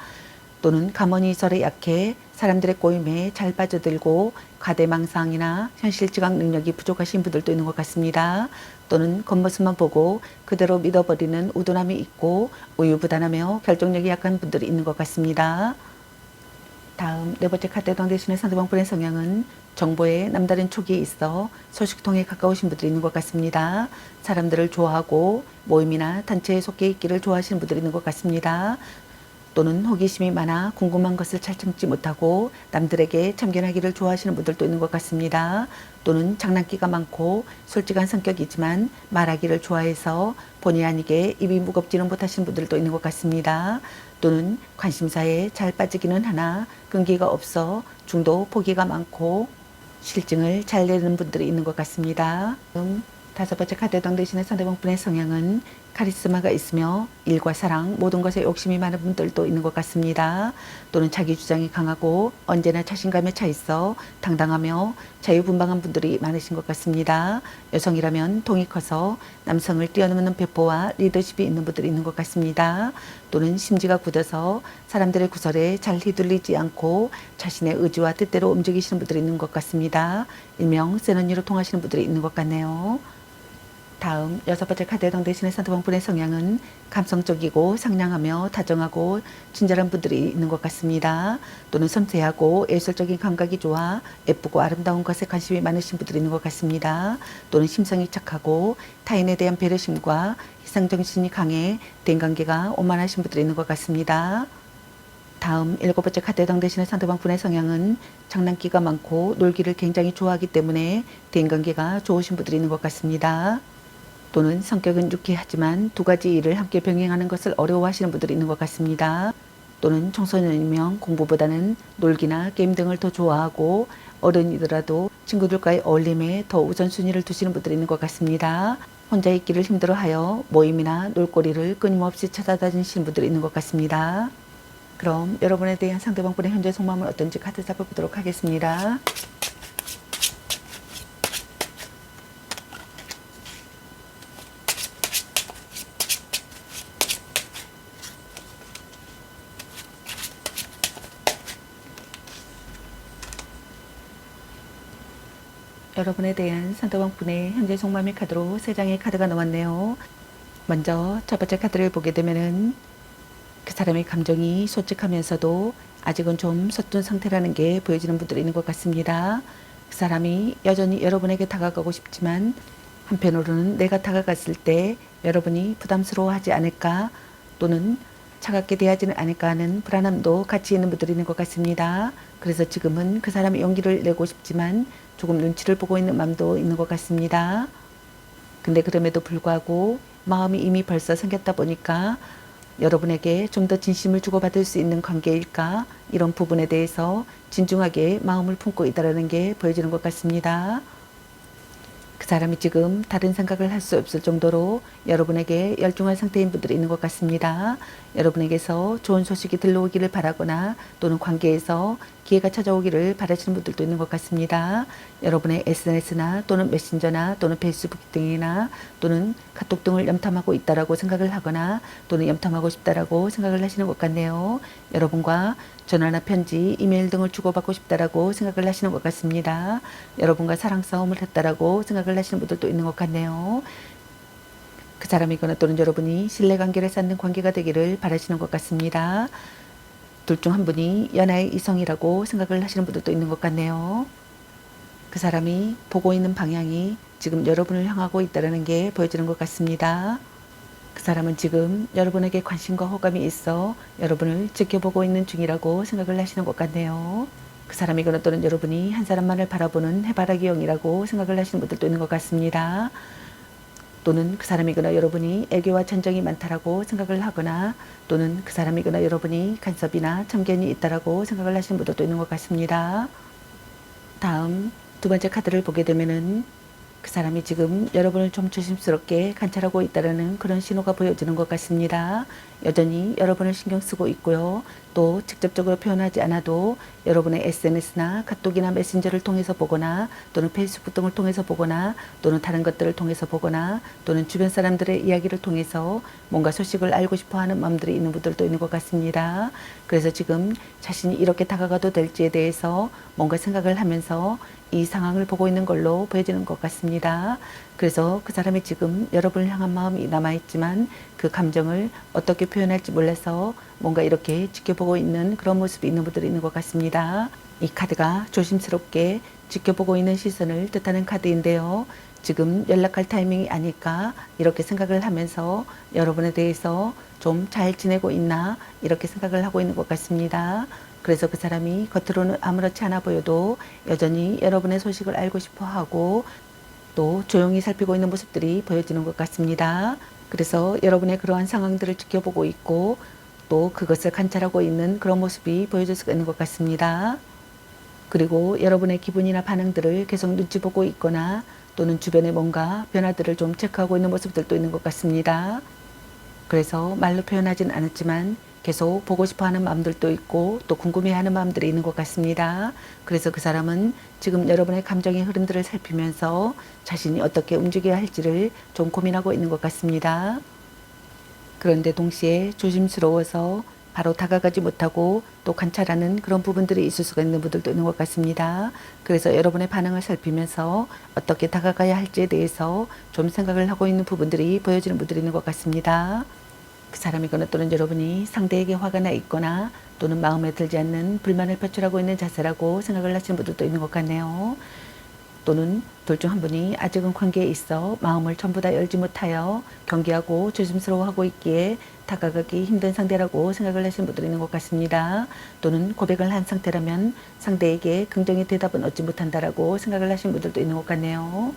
또는 가머니설에 약해 사람들의 꼬임에 잘 빠져들고 과대망상이나 현실 지각 능력이 부족하신 분들도 있는 것 같습니다. 또는 겉모습만 보고 그대로 믿어버리는 우둔함이 있고 우유부단하며 결정력이 약한 분들이 있는 것 같습니다. 다음 네 번째 카드에 해당되시는 상대방분의 성향은 정보에 남다른 촉이 있어 소식통에 가까우신 분들이 있는 것 같습니다. 사람들을 좋아하고 모임이나 단체에 속해 있기를 좋아하시는 분들이 있는 것 같습니다. 또는 호기심이 많아 궁금한 것을 잘 참지 못하고 남들에게 참견하기를 좋아하시는 분들도 있는 것 같습니다. 또는 장난기가 많고 솔직한 성격이지만 말하기를 좋아해서 본의 아니게 입이 무겁지는 못하시는 분들도 있는 것 같습니다. 또는 관심사에 잘 빠지기는 하나 끈기가 없어 중도 포기가 많고 실증을 잘 내는 분들이 있는 것 같습니다. 다섯 번째 카드에 해당되시는 상대방분의 성향은 카리스마가 있으며 일과 사랑 모든 것에 욕심이 많은 분들도 있는 것 같습니다. 또는 자기 주장이 강하고 언제나 자신감에 차 있어 당당하며 자유분방한 분들이 많으신 것 같습니다. 여성이라면 동이 커서 남성을 뛰어넘는 배포와 리더십이 있는 분들이 있는 것 같습니다. 또는 심지가 굳어서 사람들의 구설에 잘 휘둘리지 않고 자신의 의지와 뜻대로 움직이시는 분들이 있는 것 같습니다. 일명 센 언니로 통하시는 분들이 있는 것 같네요. 다음 6번째 카드에 해당되시는 상대방분의 성향은 감성적이고 상냥하며 다정하고 친절한 분들이 있는 것 같습니다. 또는 섬세하고 예술적인 감각이 좋아 예쁘고 아름다운 것에 관심이 많으신 분들이 있는 것 같습니다. 또는 심성이 착하고 타인에 대한 배려심과 희생정신이 강해 대인관계가 원만하신 분들이 있는 것 같습니다. 다음 7번째 카드에 해당되시는 상대방분의 성향은 장난기가 많고 놀기를 굉장히 좋아하기 때문에 대인관계가 좋으신 분들이 있는 것 같습니다. 또는 성격은 유쾌하지만 두 가지 일을 함께 병행하는 것을 어려워하시는 분들이 있는 것 같습니다. 또는 청소년이면 공부보다는 놀기나 게임 등을 더 좋아하고 어른이더라도 친구들과의 어울림에 더 우선순위를 두시는 분들이 있는 것 같습니다. 혼자 있기를 힘들어하여 모임이나 놀거리를 끊임없이 찾아다니시는 분들이 있는 것 같습니다. 그럼 여러분에 대한 상대방분의 현재 속마음은 어떤지 카드 잡아보도록 하겠습니다. 여러분에 대한 상대방분의 현재 속마음의 카드로 3장의 카드가 나왔네요. 먼저 첫 번째 카드를 보게 되면은 그 사람의 감정이 솔직하면서도 아직은 좀 서툰 상태라는 게 보여지는 분들이 있는 것 같습니다. 그 사람이 여전히 여러분에게 다가가고 싶지만 한편으로는 내가 다가갔을 때 여러분이 부담스러워하지 않을까 또는 차갑게 대하지는 않을까 하는 불안함도 같이 있는 분들이 있는 것 같습니다. 그래서 지금은 그 사람이 용기를 내고 싶지만 조금 눈치를 보고 있는 마음도 있는 것 같습니다. 근데 그럼에도 불구하고 마음이 이미 벌써 생겼다 보니까 여러분에게 좀 더 진심을 주고받을 수 있는 관계일까? 이런 부분에 대해서 진중하게 마음을 품고 있다는 게 보여지는 것 같습니다. 그 사람이 지금 다른 생각을 할 수 없을 정도로 여러분에게 열중한 상태인 분들이 있는 것 같습니다. 여러분에게서 좋은 소식이 들려오기를 바라거나 또는 관계에서 기회가 찾아오기를 바라시는 분들도 있는 것 같습니다. 여러분의 SNS나 또는 메신저나 또는 페이스북 등이나 또는 카톡 등을 염탐하고 있다라고 생각을 하거나 또는 염탐하고 싶다라고 생각을 하시는 것 같네요. 여러분과 전화나 편지, 이메일 등을 주고받고 싶다라고 생각을 하시는 것 같습니다. 여러분과 사랑 싸움을 했다라고 생각을 하시는 분들도 있는 것 같네요. 그 사람이거나 또는 여러분이 신뢰관계를 쌓는 관계가 되기를 바라시는 것 같습니다. 둘 중 한 분이 연하의 이성이라고 생각을 하시는 분들도 있는 것 같네요. 그 사람이 보고 있는 방향이 지금 여러분을 향하고 있다는 게 보여지는 것 같습니다. 그 사람은 지금 여러분에게 관심과 호감이 있어 여러분을 지켜보고 있는 중이라고 생각을 하시는 것 같네요. 그 사람이거나 또는 여러분이 한 사람만을 바라보는 해바라기형이라고 생각을 하시는 분들도 있는 것 같습니다. 또는 그 사람이거나 여러분이 애교와 천정이 많다라고 생각을 하거나 또는 그 사람이거나 여러분이 간섭이나 참견이 있다라고 생각을 하시는 분들도 있는 것 같습니다. 다음 두 번째 카드를 보게 되면은 그 사람이 지금 여러분을 좀 조심스럽게 관찰하고 있다는 그런 신호가 보여지는 것 같습니다. 여전히 여러분을 신경 쓰고 있고요. 또 직접적으로 표현하지 않아도 여러분의 SNS나 카톡이나 메신저를 통해서 보거나 또는 페이스북 등을 통해서 보거나 또는 다른 것들을 통해서 보거나 또는 주변 사람들의 이야기를 통해서 뭔가 소식을 알고 싶어 하는 마음들이 있는 분들도 있는 것 같습니다. 그래서 지금 자신이 이렇게 다가가도 될지에 대해서 뭔가 생각을 하면서 이 상황을 보고 있는 걸로 보여지는 것 같습니다. 그래서 그 사람이 지금 여러분을 향한 마음이 남아있지만 그 감정을 어떻게 표현할지 몰라서 뭔가 이렇게 지켜보고 있는 그런 모습이 있는 분들이 있는 것 같습니다. 이 카드가 조심스럽게 지켜보고 있는 시선을 뜻하는 카드인데요. 지금 연락할 타이밍이 아닐까 이렇게 생각을 하면서 여러분에 대해서 좀 잘 지내고 있나 이렇게 생각을 하고 있는 것 같습니다. 그래서 그 사람이 겉으로는 아무렇지 않아 보여도 여전히 여러분의 소식을 알고 싶어 하고 또 조용히 살피고 있는 모습들이 보여지는 것 같습니다. 그래서 여러분의 그러한 상황들을 지켜보고 있고 또 그것을 관찰하고 있는 그런 모습이 보여질 수가 있는 것 같습니다. 그리고 여러분의 기분이나 반응들을 계속 눈치 보고 있거나 또는 주변에 뭔가 변화들을 좀 체크하고 있는 모습들도 있는 것 같습니다. 그래서 말로 표현하진 않았지만 계속 보고 싶어 하는 마음들도 있고 또 궁금해 하는 마음들이 있는 것 같습니다. 그래서 그 사람은 지금 여러분의 감정의 흐름들을 살피면서 자신이 어떻게 움직여야 할지를 좀 고민하고 있는 것 같습니다. 그런데 동시에 조심스러워서 바로 다가가지 못하고 또 관찰하는 그런 부분들이 있을 수가 있는 분들도 있는 것 같습니다. 그래서 여러분의 반응을 살피면서 어떻게 다가가야 할지에 대해서 좀 생각을 하고 있는 부분들이 보여지는 분들이 있는 것 같습니다. 그 사람이거나 또는 여러분이 상대에게 화가 나 있거나 또는 마음에 들지 않는 불만을 표출하고 있는 자세라고 생각을 하시는 분들도 있는 것 같네요. 또는 둘 중 한 분이 아직은 관계에 있어 마음을 전부 다 열지 못하여 경계하고 조심스러워하고 있기에 다가가기 힘든 상대라고 생각을 하시는 분들이 있는 것 같습니다. 또는 고백을 한 상태라면 상대에게 긍정의 대답은 얻지 못한다라고 생각을 하시는 분들도 있는 것 같네요.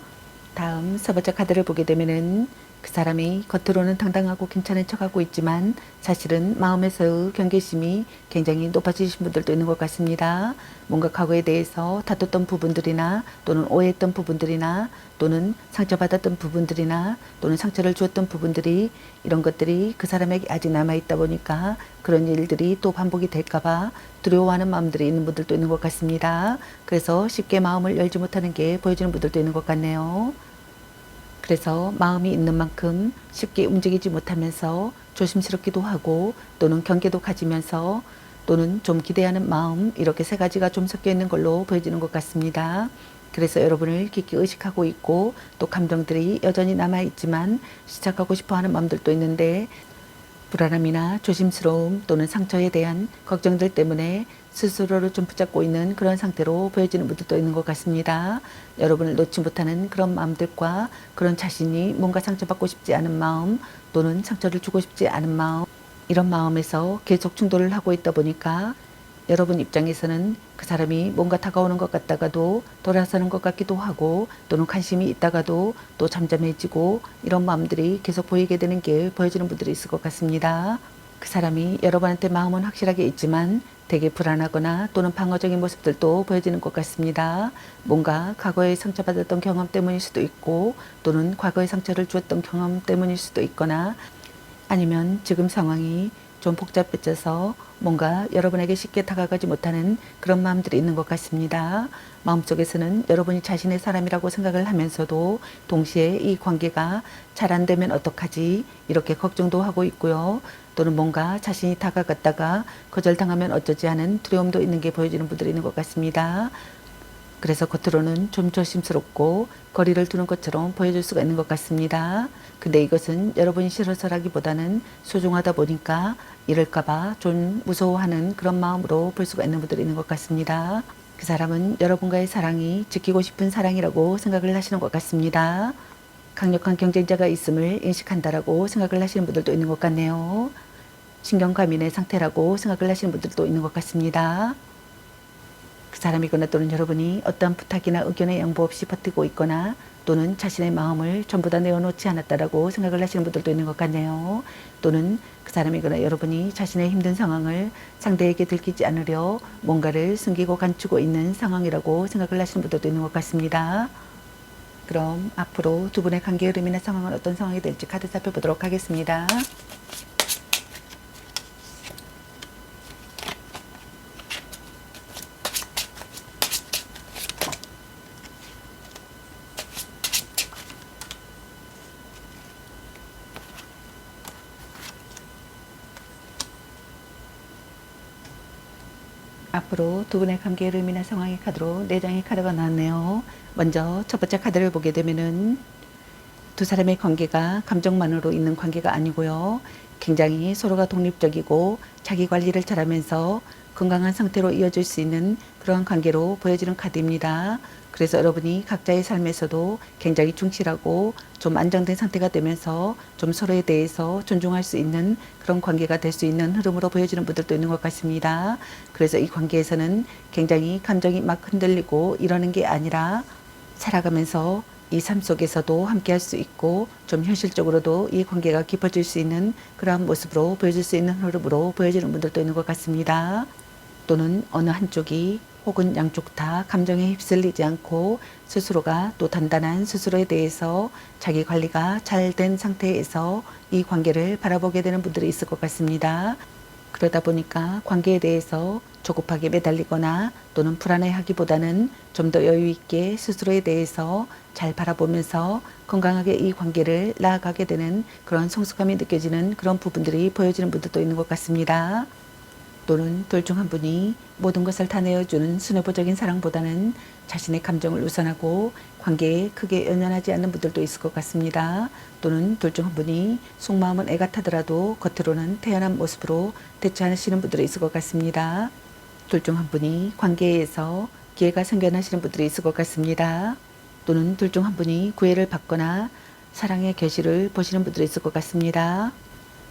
다음 세 번째 카드를 보게 되면은 그 사람이 겉으로는 당당하고 괜찮은 척하고 있지만 사실은 마음에서의 경계심이 굉장히 높아지신 분들도 있는 것 같습니다. 뭔가 과거에 대해서 다퉜던 부분들이나 또는 오해했던 부분들이나 또는 상처받았던 부분들이나 또는 상처를 주었던 부분들이 이런 것들이 그 사람에게 아직 남아있다 보니까 그런 일들이 또 반복이 될까봐 두려워하는 마음들이 있는 분들도 있는 것 같습니다. 그래서 쉽게 마음을 열지 못하는 게 보여지는 분들도 있는 것 같네요. 그래서 마음이 있는 만큼 쉽게 움직이지 못하면서 조심스럽기도 하고 또는 경계도 가지면서 또는 좀 기대하는 마음 이렇게 세 가지가 좀 섞여 있는 걸로 보여지는 것 같습니다. 그래서 여러분을 깊게 의식하고 있고 또 감정들이 여전히 남아있지만 시작하고 싶어하는 마음들도 있는데 불안함이나 조심스러움 또는 상처에 대한 걱정들 때문에 스스로를 좀 붙잡고 있는 그런 상태로 보여지는 분들도 있는 것 같습니다. 여러분을 놓지 못하는 그런 마음들과 그런 자신이 뭔가 상처받고 싶지 않은 마음 또는 상처를 주고 싶지 않은 마음 이런 마음에서 계속 충돌을 하고 있다 보니까 여러분 입장에서는 그 사람이 뭔가 다가오는 것 같다가도 돌아서는 것 같기도 하고 또는 관심이 있다가도 또 잠잠해지고 이런 마음들이 계속 보이게 되는 게 보여지는 분들이 있을 것 같습니다. 그 사람이 여러분한테 마음은 확실하게 있지만 되게 불안하거나 또는 방어적인 모습들도 보여지는 것 같습니다. 뭔가 과거에 상처받았던 경험 때문일 수도 있고 또는 과거에 상처를 주었던 경험 때문일 수도 있거나 아니면 지금 상황이 좀 복잡해져서 뭔가 여러분에게 쉽게 다가가지 못하는 그런 마음들이 있는 것 같습니다. 마음속에서는 여러분이 자신의 사람이라고 생각을 하면서도 동시에 이 관계가 잘 안 되면 어떡하지 이렇게 걱정도 하고 있고요. 또는 뭔가 자신이 다가갔다가 거절당하면 어쩌지 하는 두려움도 있는 게 보여지는 분들이 있는 것 같습니다. 그래서 겉으로는 좀 조심스럽고 거리를 두는 것처럼 보여줄 수가 있는 것 같습니다. 근데 이것은 여러분이 싫어서라기보다는 소중하다 보니까 이럴까봐 좀 무서워하는 그런 마음으로 볼 수가 있는 분들이 있는 것 같습니다. 그 사람은 여러분과의 사랑이 지키고 싶은 사랑이라고 생각을 하시는 것 같습니다. 강력한 경쟁자가 있음을 인식한다라고 생각을 하시는 분들도 있는 것 같네요. 신경과민의 상태라고 생각을 하시는 분들도 있는 것 같습니다. 그 사람이거나 또는 여러분이 어떠한 부탁이나 의견에 양보 없이 버티고 있거나 또는 자신의 마음을 전부 다 내어놓지 않았다라고 생각을 하시는 분들도 있는 것 같네요. 또는 그 사람이거나 여러분이 자신의 힘든 상황을 상대에게 들키지 않으려 뭔가를 숨기고 감추고 있는 상황이라고 생각을 하시는 분들도 있는 것 같습니다. 그럼 앞으로 두 분의 관계 흐름이나 상황은 어떤 상황이 될지 카드 살펴보도록 하겠습니다. 앞으로 두 분의 관계 흐름이나 상황의 카드로 4장의 카드가 나왔네요. 먼저 첫 번째 카드를 보게 되면은 두 사람의 관계가 감정만으로 있는 관계가 아니고요. 굉장히 서로가 독립적이고 자기 관리를 잘하면서 건강한 상태로 이어질 수 있는 그러한 관계로 보여지는 카드입니다. 그래서 여러분이 각자의 삶에서도 굉장히 충실하고 좀 안정된 상태가 되면서 좀 서로에 대해서 존중할 수 있는 그런 관계가 될 수 있는 흐름으로 보여지는 분들도 있는 것 같습니다. 그래서 이 관계에서는 굉장히 감정이 막 흔들리고 이러는 게 아니라 살아가면서 이 삶 속에서도 함께 할 수 있고 좀 현실적으로도 이 관계가 깊어질 수 있는 그러한 모습으로 보여질 수 있는 흐름으로 보여지는 분들도 있는 것 같습니다. 또는 어느 한쪽이 혹은 양쪽 다 감정에 휩쓸리지 않고 스스로가 또 단단한 스스로에 대해서 자기 관리가 잘 된 상태에서 이 관계를 바라보게 되는 분들이 있을 것 같습니다. 그러다 보니까 관계에 대해서 조급하게 매달리거나 또는 불안해하기보다는 좀 더 여유 있게 스스로에 대해서 잘 바라보면서 건강하게 이 관계를 나아가게 되는 그런 성숙함이 느껴지는 그런 부분들이 보여지는 분들도 있는 것 같습니다. 또는 둘 중 한 분이 모든 것을 다 내어주는 순애보적인 사랑보다는 자신의 감정을 우선하고 관계에 크게 연연하지 않는 분들도 있을 것 같습니다. 또는 둘 중 한 분이 속마음은 애 같아더라도 겉으로는 태연한 모습으로 대처하시는 분들이 있을 것 같습니다. 둘 중 한 분이 관계에서 기회가 생겨나시는 분들이 있을 것 같습니다. 또는 둘 중 한 분이 구애를 받거나 사랑의 결실을 보시는 분들이 있을 것 같습니다.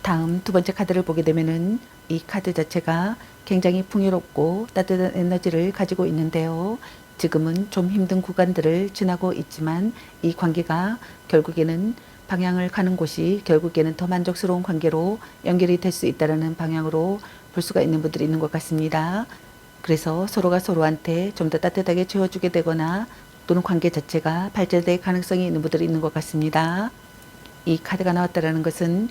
다음 두 번째 카드를 보게 되면은 이 카드 자체가 굉장히 풍요롭고 따뜻한 에너지를 가지고 있는데요. 지금은 좀 힘든 구간들을 지나고 있지만 이 관계가 결국에는 방향을 가는 곳이 결국에는 더 만족스러운 관계로 연결이 될 수 있다는 방향으로 볼 수가 있는 분들이 있는 것 같습니다. 그래서 서로가 서로한테 좀 더 따뜻하게 채워주게 되거나 또는 관계 자체가 발전될 가능성이 있는 분들이 있는 것 같습니다. 이 카드가 나왔다는 것은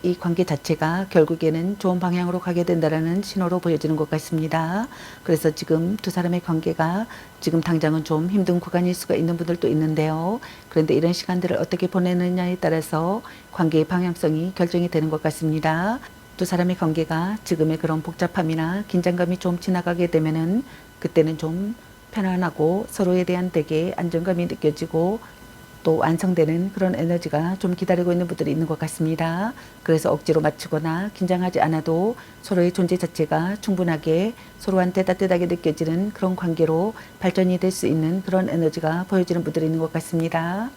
이 관계 자체가 결국에는 좋은 방향으로 가게 된다는 신호로 보여지는 것 같습니다. 그래서 지금 두 사람의 관계가 지금 당장은 좀 힘든 구간일 수가 있는 분들도 있는데요. 그런데 이런 시간들을 어떻게 보내느냐에 따라서 관계의 방향성이 결정이 되는 것 같습니다. 두 사람의 관계가 지금의 그런 복잡함이나 긴장감이 좀 지나가게 되면은 그때는 좀 편안하고 서로에 대한 되게 안정감이 느껴지고 또 완성되는 그런 에너지가 좀 기다리고 있는 분들이 있는 것 같습니다. 그래서 억지로 맞추거나 긴장하지 않아도 서로의 존재 자체가 충분하게 서로한테 따뜻하게 느껴지는 그런 관계로 발전이 될 수 있는 그런 에너지가 보여지는 분들이 있는 것 같습니다.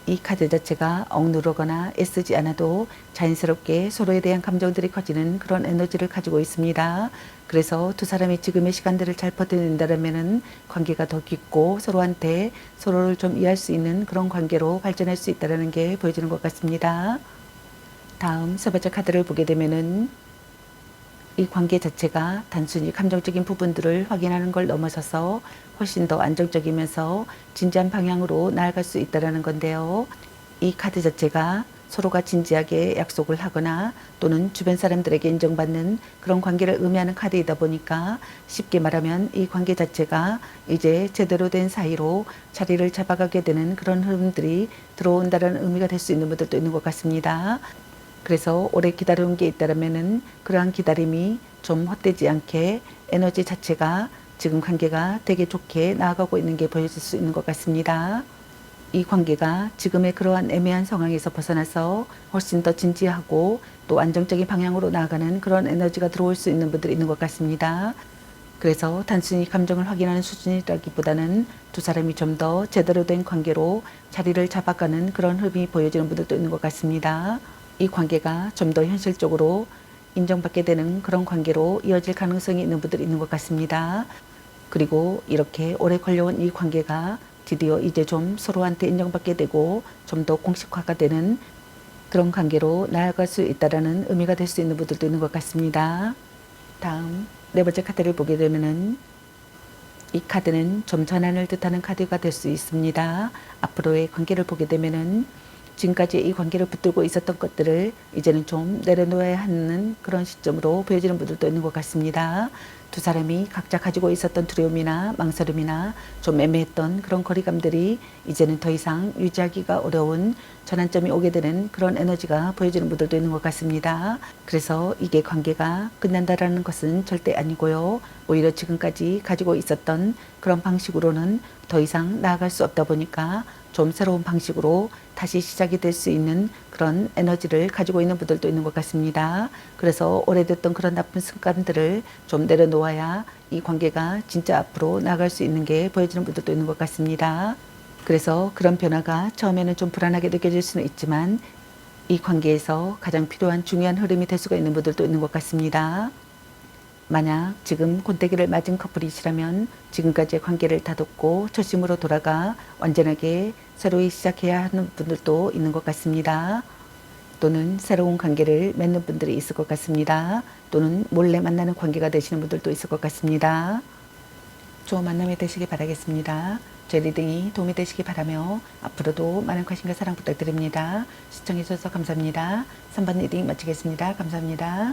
이 카드 자체가 억누르거나 애쓰지 않아도 자연스럽게 서로에 대한 감정들이 커지는 그런 에너지를 가지고 있습니다. 그래서 두 사람이 지금의 시간들을 잘 버텨낸다면 관계가 더 깊고 서로한테 서로를 좀 이해할 수 있는 그런 관계로 발전할 수 있다는 게 보여지는 것 같습니다. 다음 세 번째 카드를 보게 되면은 이 관계 자체가 단순히 감정적인 부분들을 확인하는 걸 넘어서서 훨씬 더 안정적이면서 진지한 방향으로 나아갈 수 있다는 건데요. 이 카드 자체가 서로가 진지하게 약속을 하거나 또는 주변 사람들에게 인정받는 그런 관계를 의미하는 카드이다 보니까 쉽게 말하면 이 관계 자체가 이제 제대로 된 사이로 자리를 잡아가게 되는 그런 흐름들이 들어온다는 의미가 될 수 있는 분들도 있는 것 같습니다. 그래서 오래 기다려온 게 있다면은 그러한 기다림이 좀 헛되지 않게 에너지 자체가 지금 관계가 되게 좋게 나아가고 있는 게 보여질 수 있는 것 같습니다. 이 관계가 지금의 그러한 애매한 상황에서 벗어나서 훨씬 더 진지하고 또 안정적인 방향으로 나아가는 그런 에너지가 들어올 수 있는 분들이 있는 것 같습니다. 그래서 단순히 감정을 확인하는 수준이라기보다는 두 사람이 좀 더 제대로 된 관계로 자리를 잡아가는 그런 흐름이 보여지는 분들도 있는 것 같습니다. 이 관계가 좀 더 현실적으로 인정받게 되는 그런 관계로 이어질 가능성이 있는 분들이 있는 것 같습니다. 그리고 이렇게 오래 걸려온 이 관계가 드디어 이제 좀 서로한테 인정받게 되고 좀 더 공식화가 되는 그런 관계로 나아갈 수 있다는 의미가 될 수 있는 분들도 있는 것 같습니다. 다음 네 번째 카드를 보게 되면은 이 카드는 좀 전환을 뜻하는 카드가 될 수 있습니다. 앞으로의 관계를 보게 되면은 지금까지 이 관계를 붙들고 있었던 것들을 이제는 좀 내려놓아야 하는 그런 시점으로 보여지는 분들도 있는 것 같습니다. 두 사람이 각자 가지고 있었던 두려움이나 망설임이나 좀 애매했던 그런 거리감들이 이제는 더 이상 유지하기가 어려운 전환점이 오게 되는 그런 에너지가 보여지는 분들도 있는 것 같습니다. 그래서 이게 관계가 끝난다라는 것은 절대 아니고요. 오히려 지금까지 가지고 있었던 그런 방식으로는 더 이상 나아갈 수 없다 보니까 좀 새로운 방식으로 다시 시작이 될 수 있는 그런 에너지를 가지고 있는 분들도 있는 것 같습니다. 그래서 오래됐던 그런 나쁜 습관들을 좀 내려놓아야 이 관계가 진짜 앞으로 나갈 수 있는 게 보여지는 분들도 있는 것 같습니다. 그래서 그런 변화가 처음에는 좀 불안하게 느껴질 수는 있지만 이 관계에서 가장 필요한 중요한 흐름이 될 수가 있는 분들도 있는 것 같습니다. 만약 지금 곤태기를 맞은 커플이시라면 지금까지의 관계를 다듬고 초심으로 돌아가 완전하게 새로이 시작해야 하는 분들도 있는 것 같습니다. 또는 새로운 관계를 맺는 분들이 있을 것 같습니다. 또는 몰래 만나는 관계가 되시는 분들도 있을 것 같습니다. 좋은 만남이 되시기 바라겠습니다. 제 리딩이 도움이 되시기 바라며 앞으로도 많은 관심과 사랑 부탁드립니다. 시청해 주셔서 감사합니다. 3번 리딩 마치겠습니다. 감사합니다.